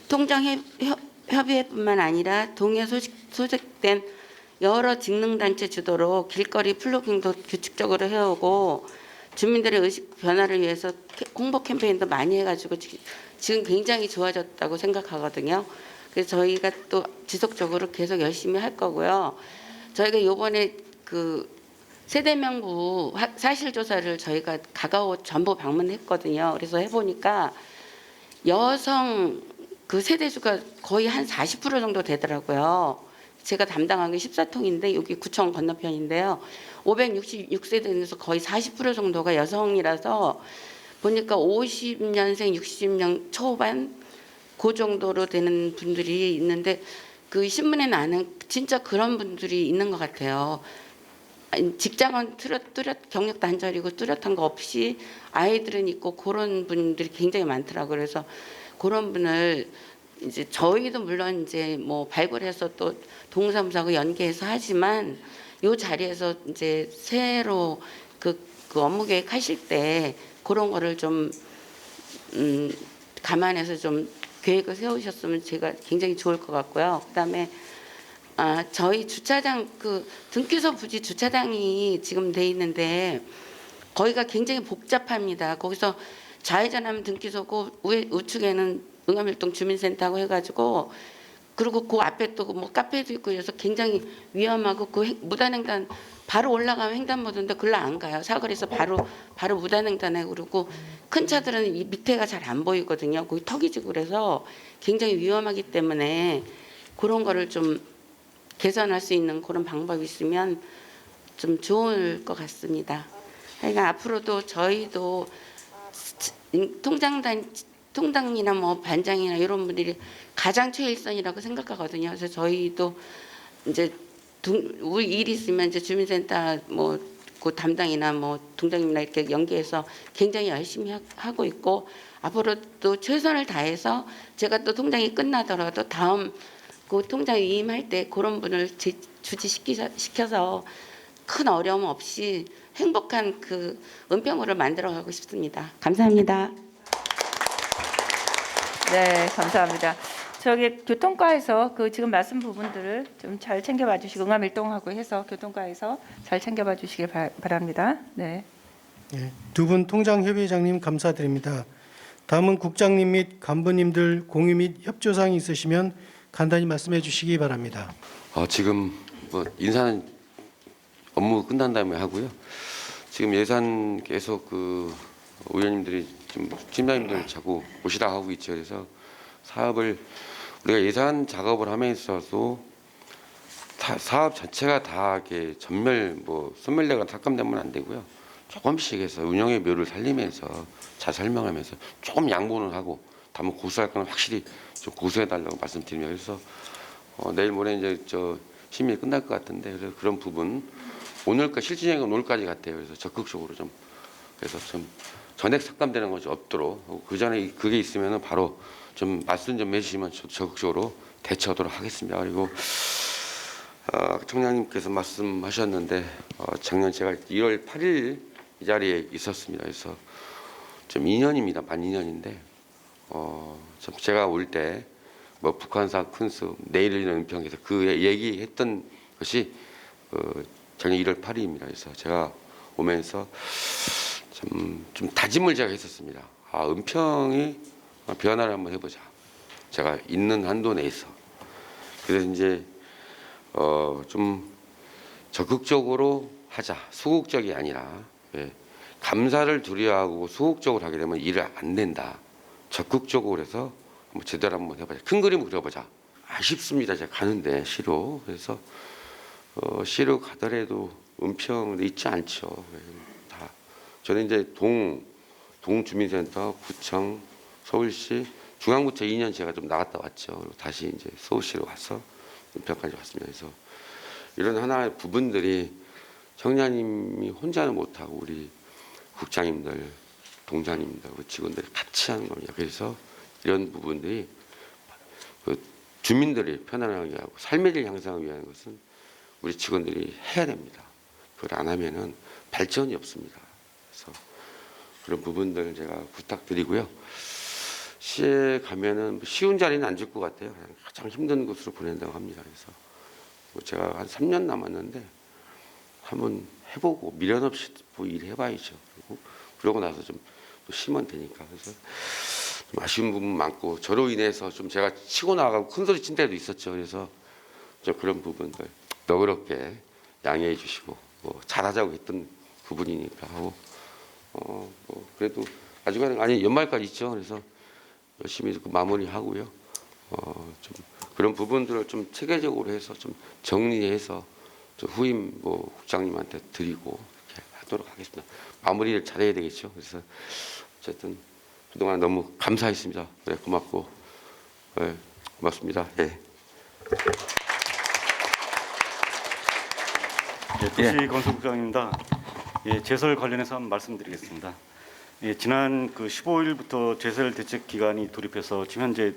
통장협의회뿐만 아니라 동에 소속된 여러 직능단체 주도로 길거리 플로깅도 규칙적으로 해오고 주민들의 의식 변화를 위해서 홍보 캠페인도 많이 해가지고 지금 굉장히 좋아졌다고 생각하거든요. 그래서 저희가 또 지속적으로 계속 열심히 할 거고요. 저희가 이번에 세대명부 사실조사를 저희가 가가오 전부 방문했거든요. 그래서 해보니까 여성 세대수가 거의 한 40% 정도 되더라고요. 제가 담당한 게 14통인데 여기 구청 건너편인데요. 566세대 중에서 거의 40% 정도가 여성이라서 보니까 50년생, 60년 초반 그 정도로 되는 분들이 있는데 신문에 나는 진짜 그런 분들이 있는 것 같아요. 아니, 직장은 경력 단절이고 뚜렷한 거 없이 아이들은 있고 그런 분들이 굉장히 많더라고요. 그래서 그런 분을 이제 저희도 물론 이제 뭐 발굴해서 또 동사무소하고 연계해서 하지만 요 자리에서 이제 새로 그 업무 계획 하실 때 그런 거를 좀 감안해서 좀 계획을 세우셨으면 제가 굉장히 좋을 것 같고요. 그다음에 저희 주차장 그 등기소 부지 주차장이 지금 돼 있는데 거기가 굉장히 복잡합니다. 거기서 좌회전하면 등기소고 우측에는 응암일동 주민센터고 해가지고 그리고 그 앞에 또 뭐 카페도 있고 그래서 굉장히 위험하고 그 무단횡단 바로 올라가면 횡단보도인데 글로 안 가요. 사거리에서 바로 무단횡단해. 그리고 큰 차들은 이 밑에가 잘 안 보이거든요. 거기 턱이 지고 그래서 굉장히 위험하기 때문에 그런 거를 좀 개선할 수 있는 그런 방법이 있으면 좀 좋을 것 같습니다. 그러니까 앞으로도 저희도 통장이나 뭐 반장이나 이런 분들이 가장 최일선이라고 생각하거든요. 그래서 저희도 이제 우리 일이 있으면 이제 주민센터 뭐 그 담당이나 뭐 동장님이나 이렇게 연계해서 굉장히 열심히 하고 있고 앞으로도 최선을 다해서 제가 또 통장이 끝나더라도 다음 그 통장 위임할 때 그런 분을 주지시켜서 큰 어려움 없이 행복한 그 은평구를 만들어가고 싶습니다. 감사합니다. 네, 감사합니다. 저기 교통과에서 그 지금 말씀 부분들을 좀 잘 챙겨봐 주시고 응암일동하고 해서 교통과에서 잘 챙겨봐 주시길 바랍니다. 네. 두 분 통장협의회장님 감사드립니다. 다음은 국장님 및 간부님들 공유 및 협조사항이 있으시면 간단히 말씀해 주시기 바랍니다. 지금 뭐 인사는 업무 끝난 다음에 하고요. 지금 예산 계속 그 의원님들이 지금 팀장님들 자꾸 오시라 하고 있죠. 그래서 사업을 우리가 예산 작업을 하면서도 사업 자체가 다 이렇게 소멸되거나 삭감되면 안 되고요. 조금씩 해서 운영의 묘를 살리면서 잘 설명하면서 조금 양보는 하고 다만 고수할 거는 확실히 좀 고수해 달라고 말씀드리며 그래서 내일 모레 이제 심의 끝날 것 같은데 그래서 그런 부분 오늘까 실질적인 건 오늘까지 같아요. 그래서 적극적으로 좀 그래서 좀 전액 삭감되는 것이 없도록 그 전에 그게 있으면은 바로 좀 말씀 좀 해주시면 적극적으로 대처하도록 하겠습니다. 그리고 총장님께서 말씀하셨는데 작년 제가 1월 8일 이 자리에 있었습니다. 그래서 좀 2년입니다. 만 2년인데 제가 올 때 뭐 북한산 큰수 내일 열리는 은평에서 그 얘기했던 것이 작년 1월 8일입니다. 그래서 제가 오면서 좀 다짐을 제가 했었습니다. 은평이 변화를 한번 해보자. 제가 있는 한도 내에서. 그래서 이제 좀 적극적으로 하자. 소극적이 아니라 감사를 두려워하고 소극적으로 하게 되면 일을 안 된다. 적극적으로 해서 뭐 제대로 한번 해보자. 큰 그림 그려보자. 아쉽습니다. 제가 가는데 시로. 그래서 시로 가더라도 은평 있지 않죠. 다 저는 이제 동주민센터, 구청, 서울시, 중앙구청 2년 제가 좀 나갔다 왔죠. 그리고 다시 이제 서울시로 와서 은평까지 왔습니다. 그래서 이런 하나의 부분들이 청장님이 혼자는 못하고 우리 국장님들, 동장님들, 우리 직원들이 같이 하는 겁니다. 그래서 이런 부분들이 그 주민들이 편안하게 하고 삶의 질 향상을 위한 것은 우리 직원들이 해야 됩니다. 그걸 안 하면은 발전이 없습니다. 그래서 그런 부분들 제가 부탁드리고요. 시에 가면은 쉬운 자리는 안 줄 것 같아요. 가장 힘든 곳으로 보낸다고 합니다. 그래서 제가 한 3년 남았는데 한번 해보고 미련 없이 일해봐야죠. 그러고 나서 좀 쉬면 되니까. 그래서 좀 아쉬운 부분 많고 저로 인해서 좀 제가 치고 나가고 큰 소리 친 때도 있었죠. 그래서 좀 그런 부분들 너그럽게 양해해 주시고 뭐 잘하자고 했던 부분이니까 하고 뭐 그래도 아직은 아니 연말까지 있죠. 그래서 열심히 마무리하고요. 좀 그런 부분들을 좀 체계적으로 해서 좀 정리해서 좀 후임 뭐 국장님한테 드리고 이렇게 하도록 하겠습니다. 마무리를 잘해야 되겠죠. 그래서 어쨌든 그동안 너무 감사했습니다. 네, 고맙고 네, 고맙습니다. 네. 도시건설국장입니다. 예, 제설 관련해서 한번 말씀드리겠습니다. 예, 지난 그 15일부터 제설 대책 기간이 돌입해서 지금 현재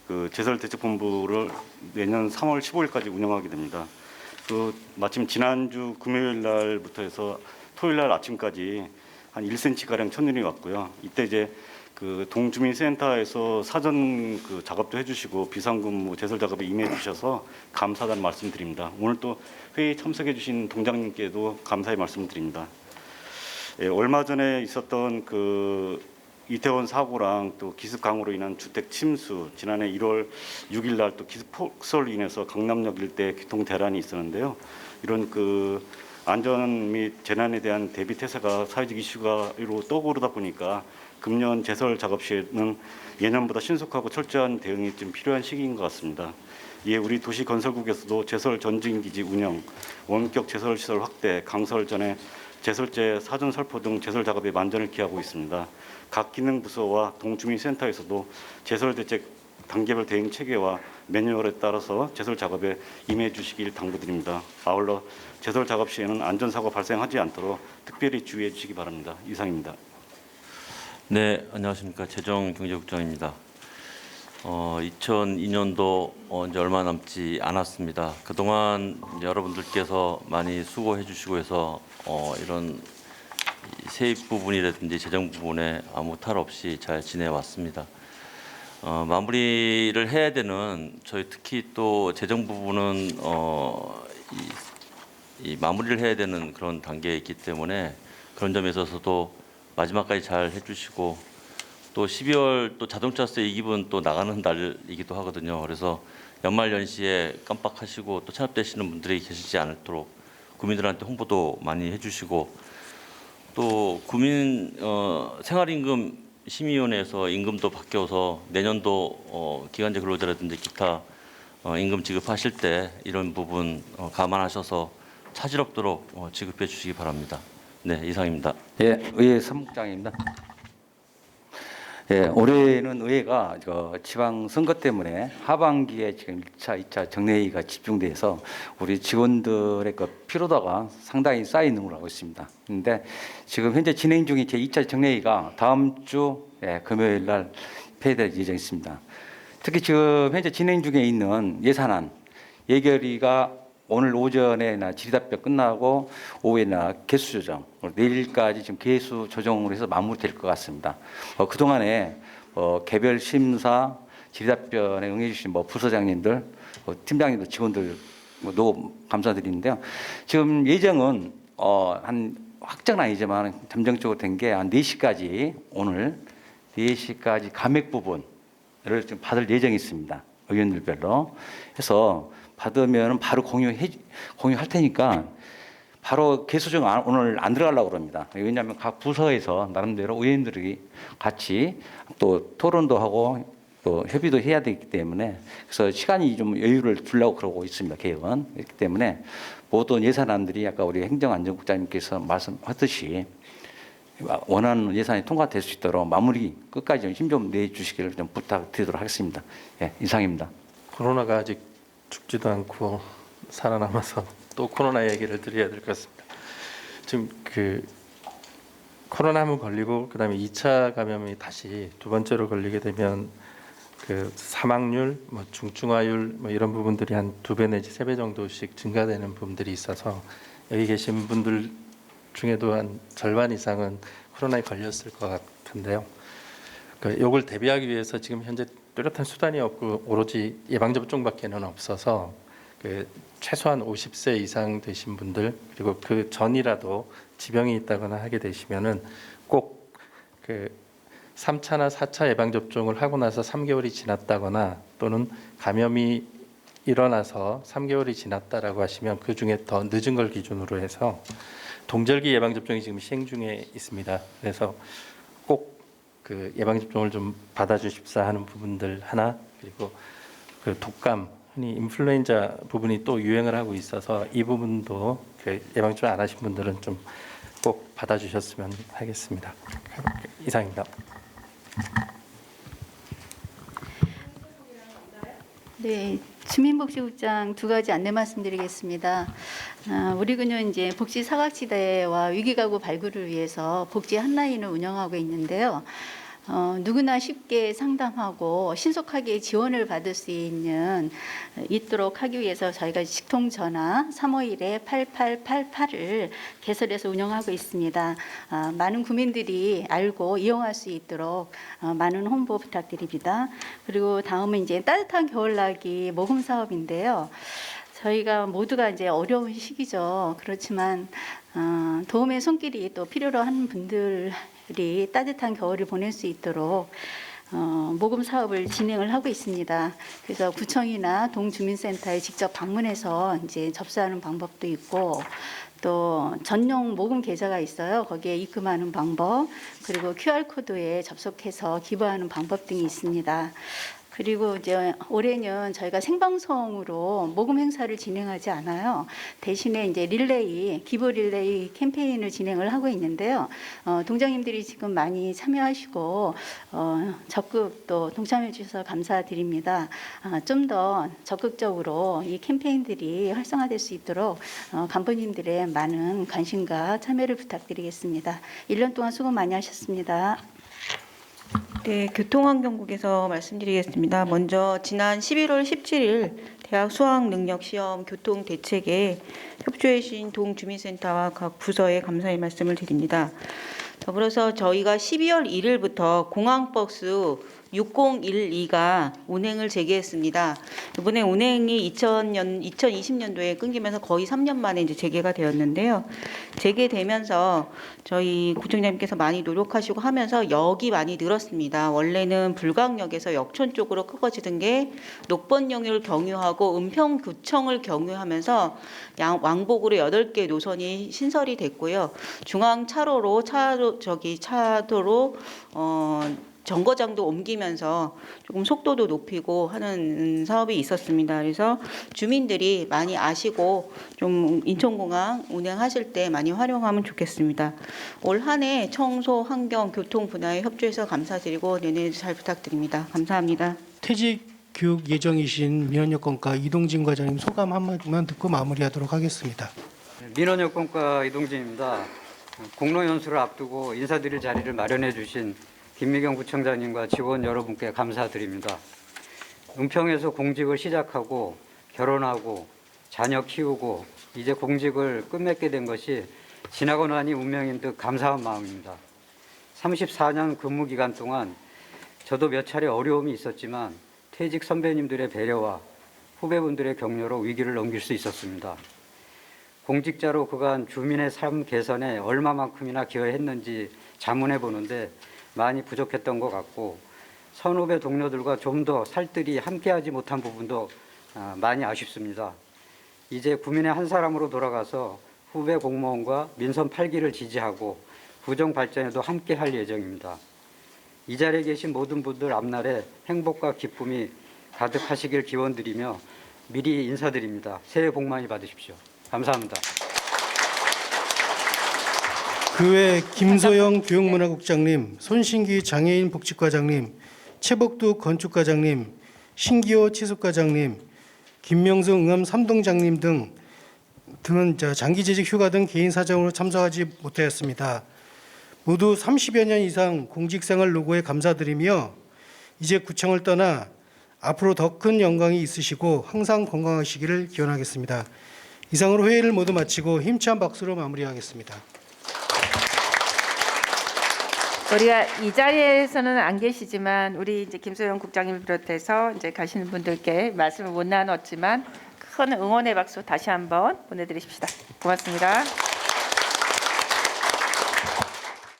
그 제설 대책본부를 내년 3월 15일까지 운영하게 됩니다. 그 마침 지난주 금요일 날부터 해서 토요일 날 아침까지 한 1cm 가량 천눈이 왔고요. 이때 이제 그 동주민센터에서 사전 그 작업도 해주시고 비상근무 제설 작업에 임해 주셔서 감사하다는 말씀드립니다. 오늘 또 회의 참석해 주신 동장님께도 감사의 말씀드립니다. 예, 얼마 전에 있었던 그 이태원 사고랑 또 기습 강우로 인한 주택 침수, 지난해 1월 6일 날 또 기습 폭설로 인해서 강남역 일대 교통 대란이 있었는데요. 이런 그 안전 및 재난에 대한 대비 태세가 사회적 이슈가로 떠오르다 보니까 금년 제설 작업 시에는 예년보다 신속하고 철저한 대응이 좀 필요한 시기인 것 같습니다. 이에 우리 도시건설국에서도 제설 전진기지 운영, 원격 제설 시설 확대, 강설 전에 제설제 사전 살포 등 제설 작업에 만전을 기하고 있습니다. 각 기능 부서와 동주민센터에서도 제설 대책 단계별 대응 체계와 매뉴얼에 따라서 제설 작업에 임해 주시길 당부드립니다. 아울러 제설 작업 시에는 안전사고 발생하지 않도록 특별히 주의해 주시기 바랍니다. 이상입니다. 네, 안녕하십니까. 재정경제국장입니다. 2002년도 이제 얼마 남지 않았습니다. 그동안 이제 여러분들께서 많이 수고해 주시고 해서 이런 세입 부분이라든지 재정 부분에 아무 탈 없이 잘 지내왔습니다. 마무리를 해야 되는 저희 특히 또 재정 부분은 이 마무리를 해야 되는 그런 단계에 있기 때문에 그런 점에 있어서도 마지막까지 잘 해주시고 또 12월 또 자동차세 이기분 또 나가는 달이기도 하거든요. 그래서 연말 연시에 깜빡하시고 또 체납되시는 분들이 계시지 않도록 국민들한테 홍보도 많이 해주시고 또 국민 생활임금 심의위원회에서 임금도 바뀌어서 내년도 기간제 근로자라든지 기타 임금 지급하실 때 이런 부분 감안하셔서 차질 없도록 지급해 주시기 바랍니다. 네, 이상입니다. 예, 의회 사무국장입니다. 예, 올해는 의회가 지방 선거 때문에 하반기에 지금 1차, 2차 정례회의가 집중돼서 우리 직원들의 그 피로도가 상당히 쌓이는 걸로 알고 있습니다. 그런데 지금 현재 진행 중인 제 2차 정례회의가 다음 주 금요일 날 폐회될 예정이 있습니다. 특히 지금 현재 진행 중에 있는 예산안 예결위가 오늘 오전에 질의답변 끝나고 오후에나 개수 조정, 내일까지 지금 개수 조정으로 해서 마무리될 것 같습니다. 그 동안에 개별 심사, 질의답변에 응해주신 부서장님들, 팀장님들, 직원들 너무 감사드리는데요. 지금 예정은 한 확정은 아니지만 잠정적으로 된 게 한 4시까지 오늘 4시까지 감액 부분을 좀 받을 예정이 있습니다. 의원들별로 해서. 받으면 바로 공유할 테니까 바로 개수정 오늘 안 들어가려고 그럽니다. 왜냐하면 각 부서에서 나름대로 의원들이 같이 또 토론도 하고 또 협의도 해야 되기 때문에 그래서 시간이 좀 여유를 두려고 그러고 있습니다. 개혁은. 그렇기 때문에 모든 예산안들이 아까 우리 행정안전국장님께서 말씀하셨듯이 원하는 예산이 통과될 수 있도록 마무리 끝까지 힘 좀 내주시기를 좀 부탁드리도록 하겠습니다. 예, 이상입니다. 코로나가 아직 죽지도 않고 살아남아서 또 코로나 얘기를 드려야 될 것 같습니다. 지금 그 코로나 한번 걸리고 그다음에 2차 감염이 다시 두 번째로 걸리게 되면 그 사망률, 중증화율 이런 부분들이 한 2배 내지 3배 정도씩 증가되는 부분들이 있어서 여기 계신 분들 중에도 한 절반 이상은 코로나에 걸렸을 것 같은데요. 이걸 대비하기 위해서 지금 현재 뚜렷한 수단이 없고 오로지 예방접종밖에는 없어서 최소한 50세 이상 되신 분들 그리고 그 전이라도 지병이 있다거나 하게 되시면은 꼭 3차나 4차 예방접종을 하고 나서 3개월이 지났다거나 또는 감염이 일어나서 3개월이 지났다라고 하시면 그 중에 더 늦은 걸 기준으로 해서 동절기 예방접종이 지금 시행 중에 있습니다. 그래서 꼭 그 예방접종을 좀 받아주십사 하는 부분들 하나 그리고 그 독감 흔히 인플루엔자 부분이 또 유행을 하고 있어서 이 부분도 그 예방접종 안 하신 분들은 좀 꼭 받아주셨으면 하겠습니다. 이상입니다. 네, 주민복지국장 두 가지 안내 말씀드리겠습니다. 우리군은 이제 복지 사각지대와 위기가구 발굴을 위해서 복지 한라인을 운영하고 있는데요. 누구나 쉽게 상담하고 신속하게 지원을 받을 수 있도록 하기 위해서 저희가 직통전화 351-8888을 개설해서 운영하고 있습니다. 많은 국민들이 알고 이용할 수 있도록 많은 홍보 부탁드립니다. 그리고 다음은 이제 따뜻한 겨울나기 모금 사업인데요. 저희가 모두가 이제 어려운 시기죠. 그렇지만 도움의 손길이 또 필요로 하는 분들이 따뜻한 겨울을 보낼 수 있도록 모금 사업을 진행을 하고 있습니다. 그래서 구청이나 동주민센터에 직접 방문해서 이제 접수하는 방법도 있고, 또 전용 모금 계좌가 있어요. 거기에 입금하는 방법, 그리고 QR코드에 접속해서 기부하는 방법 등이 있습니다. 그리고 이제 올해는 저희가 생방송으로 모금 행사를 진행하지 않아요. 대신에 이제 기부 릴레이 캠페인을 진행을 하고 있는데요. 동장님들이 지금 많이 참여하시고 적극 또 동참해 주셔서 감사드립니다. 좀 더 적극적으로 이 캠페인들이 활성화될 수 있도록 간부님들의 많은 관심과 참여를 부탁드리겠습니다. 1년 동안 수고 많이 하셨습니다. 네, 교통환경국에서 말씀드리겠습니다. 먼저 지난 11월 17일 대학 수학능력시험 교통대책에 협조해 주신 동주민센터와 각 부서에 감사의 말씀을 드립니다. 더불어서 저희가 12월 1일부터 공항버스 6012가 운행을 재개했습니다. 이번에 운행이 2020년도에 끊기면서 거의 3년 만에 이제 재개가 되었는데요. 재개되면서 저희 구청장님께서 많이 노력하시고 하면서 역이 많이 늘었습니다. 원래는 불광역에서 역촌 쪽으로 커지던 게 녹번역을 경유하고 은평구청을 경유하면서 왕복으로 8개 노선이 신설이 됐고요. 중앙 차도로 정거장도 옮기면서 조금 속도도 높이고 하는 사업이 있었습니다. 그래서 주민들이 많이 아시고 좀 인천공항 운행하실 때 많이 활용하면 좋겠습니다. 올 한 해 청소, 환경, 교통 분야에 협조해서 감사드리고 내년에도 잘 부탁드립니다. 감사합니다. 퇴직 교육 예정이신 민원여건과 이동진 과장님 소감 한마디만 듣고 마무리하도록 하겠습니다. 민원여건과 이동진입니다. 공로연수를 앞두고 인사드릴 자리를 마련해 주신 김미경 구청장님과 직원 여러분께 감사드립니다. 은평에서 공직을 시작하고 결혼하고 자녀 키우고 이제 공직을 끝맺게 된 것이 지나고 나니 운명인 듯 감사한 마음입니다. 34년 근무 기간 동안 저도 몇 차례 어려움이 있었지만 퇴직 선배님들의 배려와 후배분들의 격려로 위기를 넘길 수 있었습니다. 공직자로 그간 주민의 삶 개선에 얼마만큼이나 기여했는지 자문해 보는데 많이 부족했던 것 같고 선후배 동료들과 좀 더 살뜰히 함께하지 못한 부분도 많이 아쉽습니다. 이제 구민의 한 사람으로 돌아가서 후배 공무원과 민선 8기를 지지하고 구정 발전에도 함께할 예정입니다. 이 자리에 계신 모든 분들 앞날에 행복과 기쁨이 가득하시길 기원드리며 미리 인사드립니다. 새해 복 많이 받으십시오. 감사합니다. 그 외 김소영 교육문화국장님, 손신기 장애인 복지과장님, 최복두 건축과장님, 신기호 치수과장님, 김명수 응암 3동장님 등은 장기재직 휴가 등 개인 사정으로 참석하지 못하였습니다. 모두 30여 년 이상 공직생활 노고에 감사드리며 이제 구청을 떠나 앞으로 더 큰 영광이 있으시고 항상 건강하시기를 기원하겠습니다. 이상으로 회의를 모두 마치고 힘찬 박수로 마무리하겠습니다. 우리가 이 자리에서는 안 계시지만 우리 이제 김소영 국장님을 비롯해서 이제 가시는 분들께 말씀을 못 나눴지만 큰 응원의 박수 다시 한번 보내드리십시다. 고맙습니다.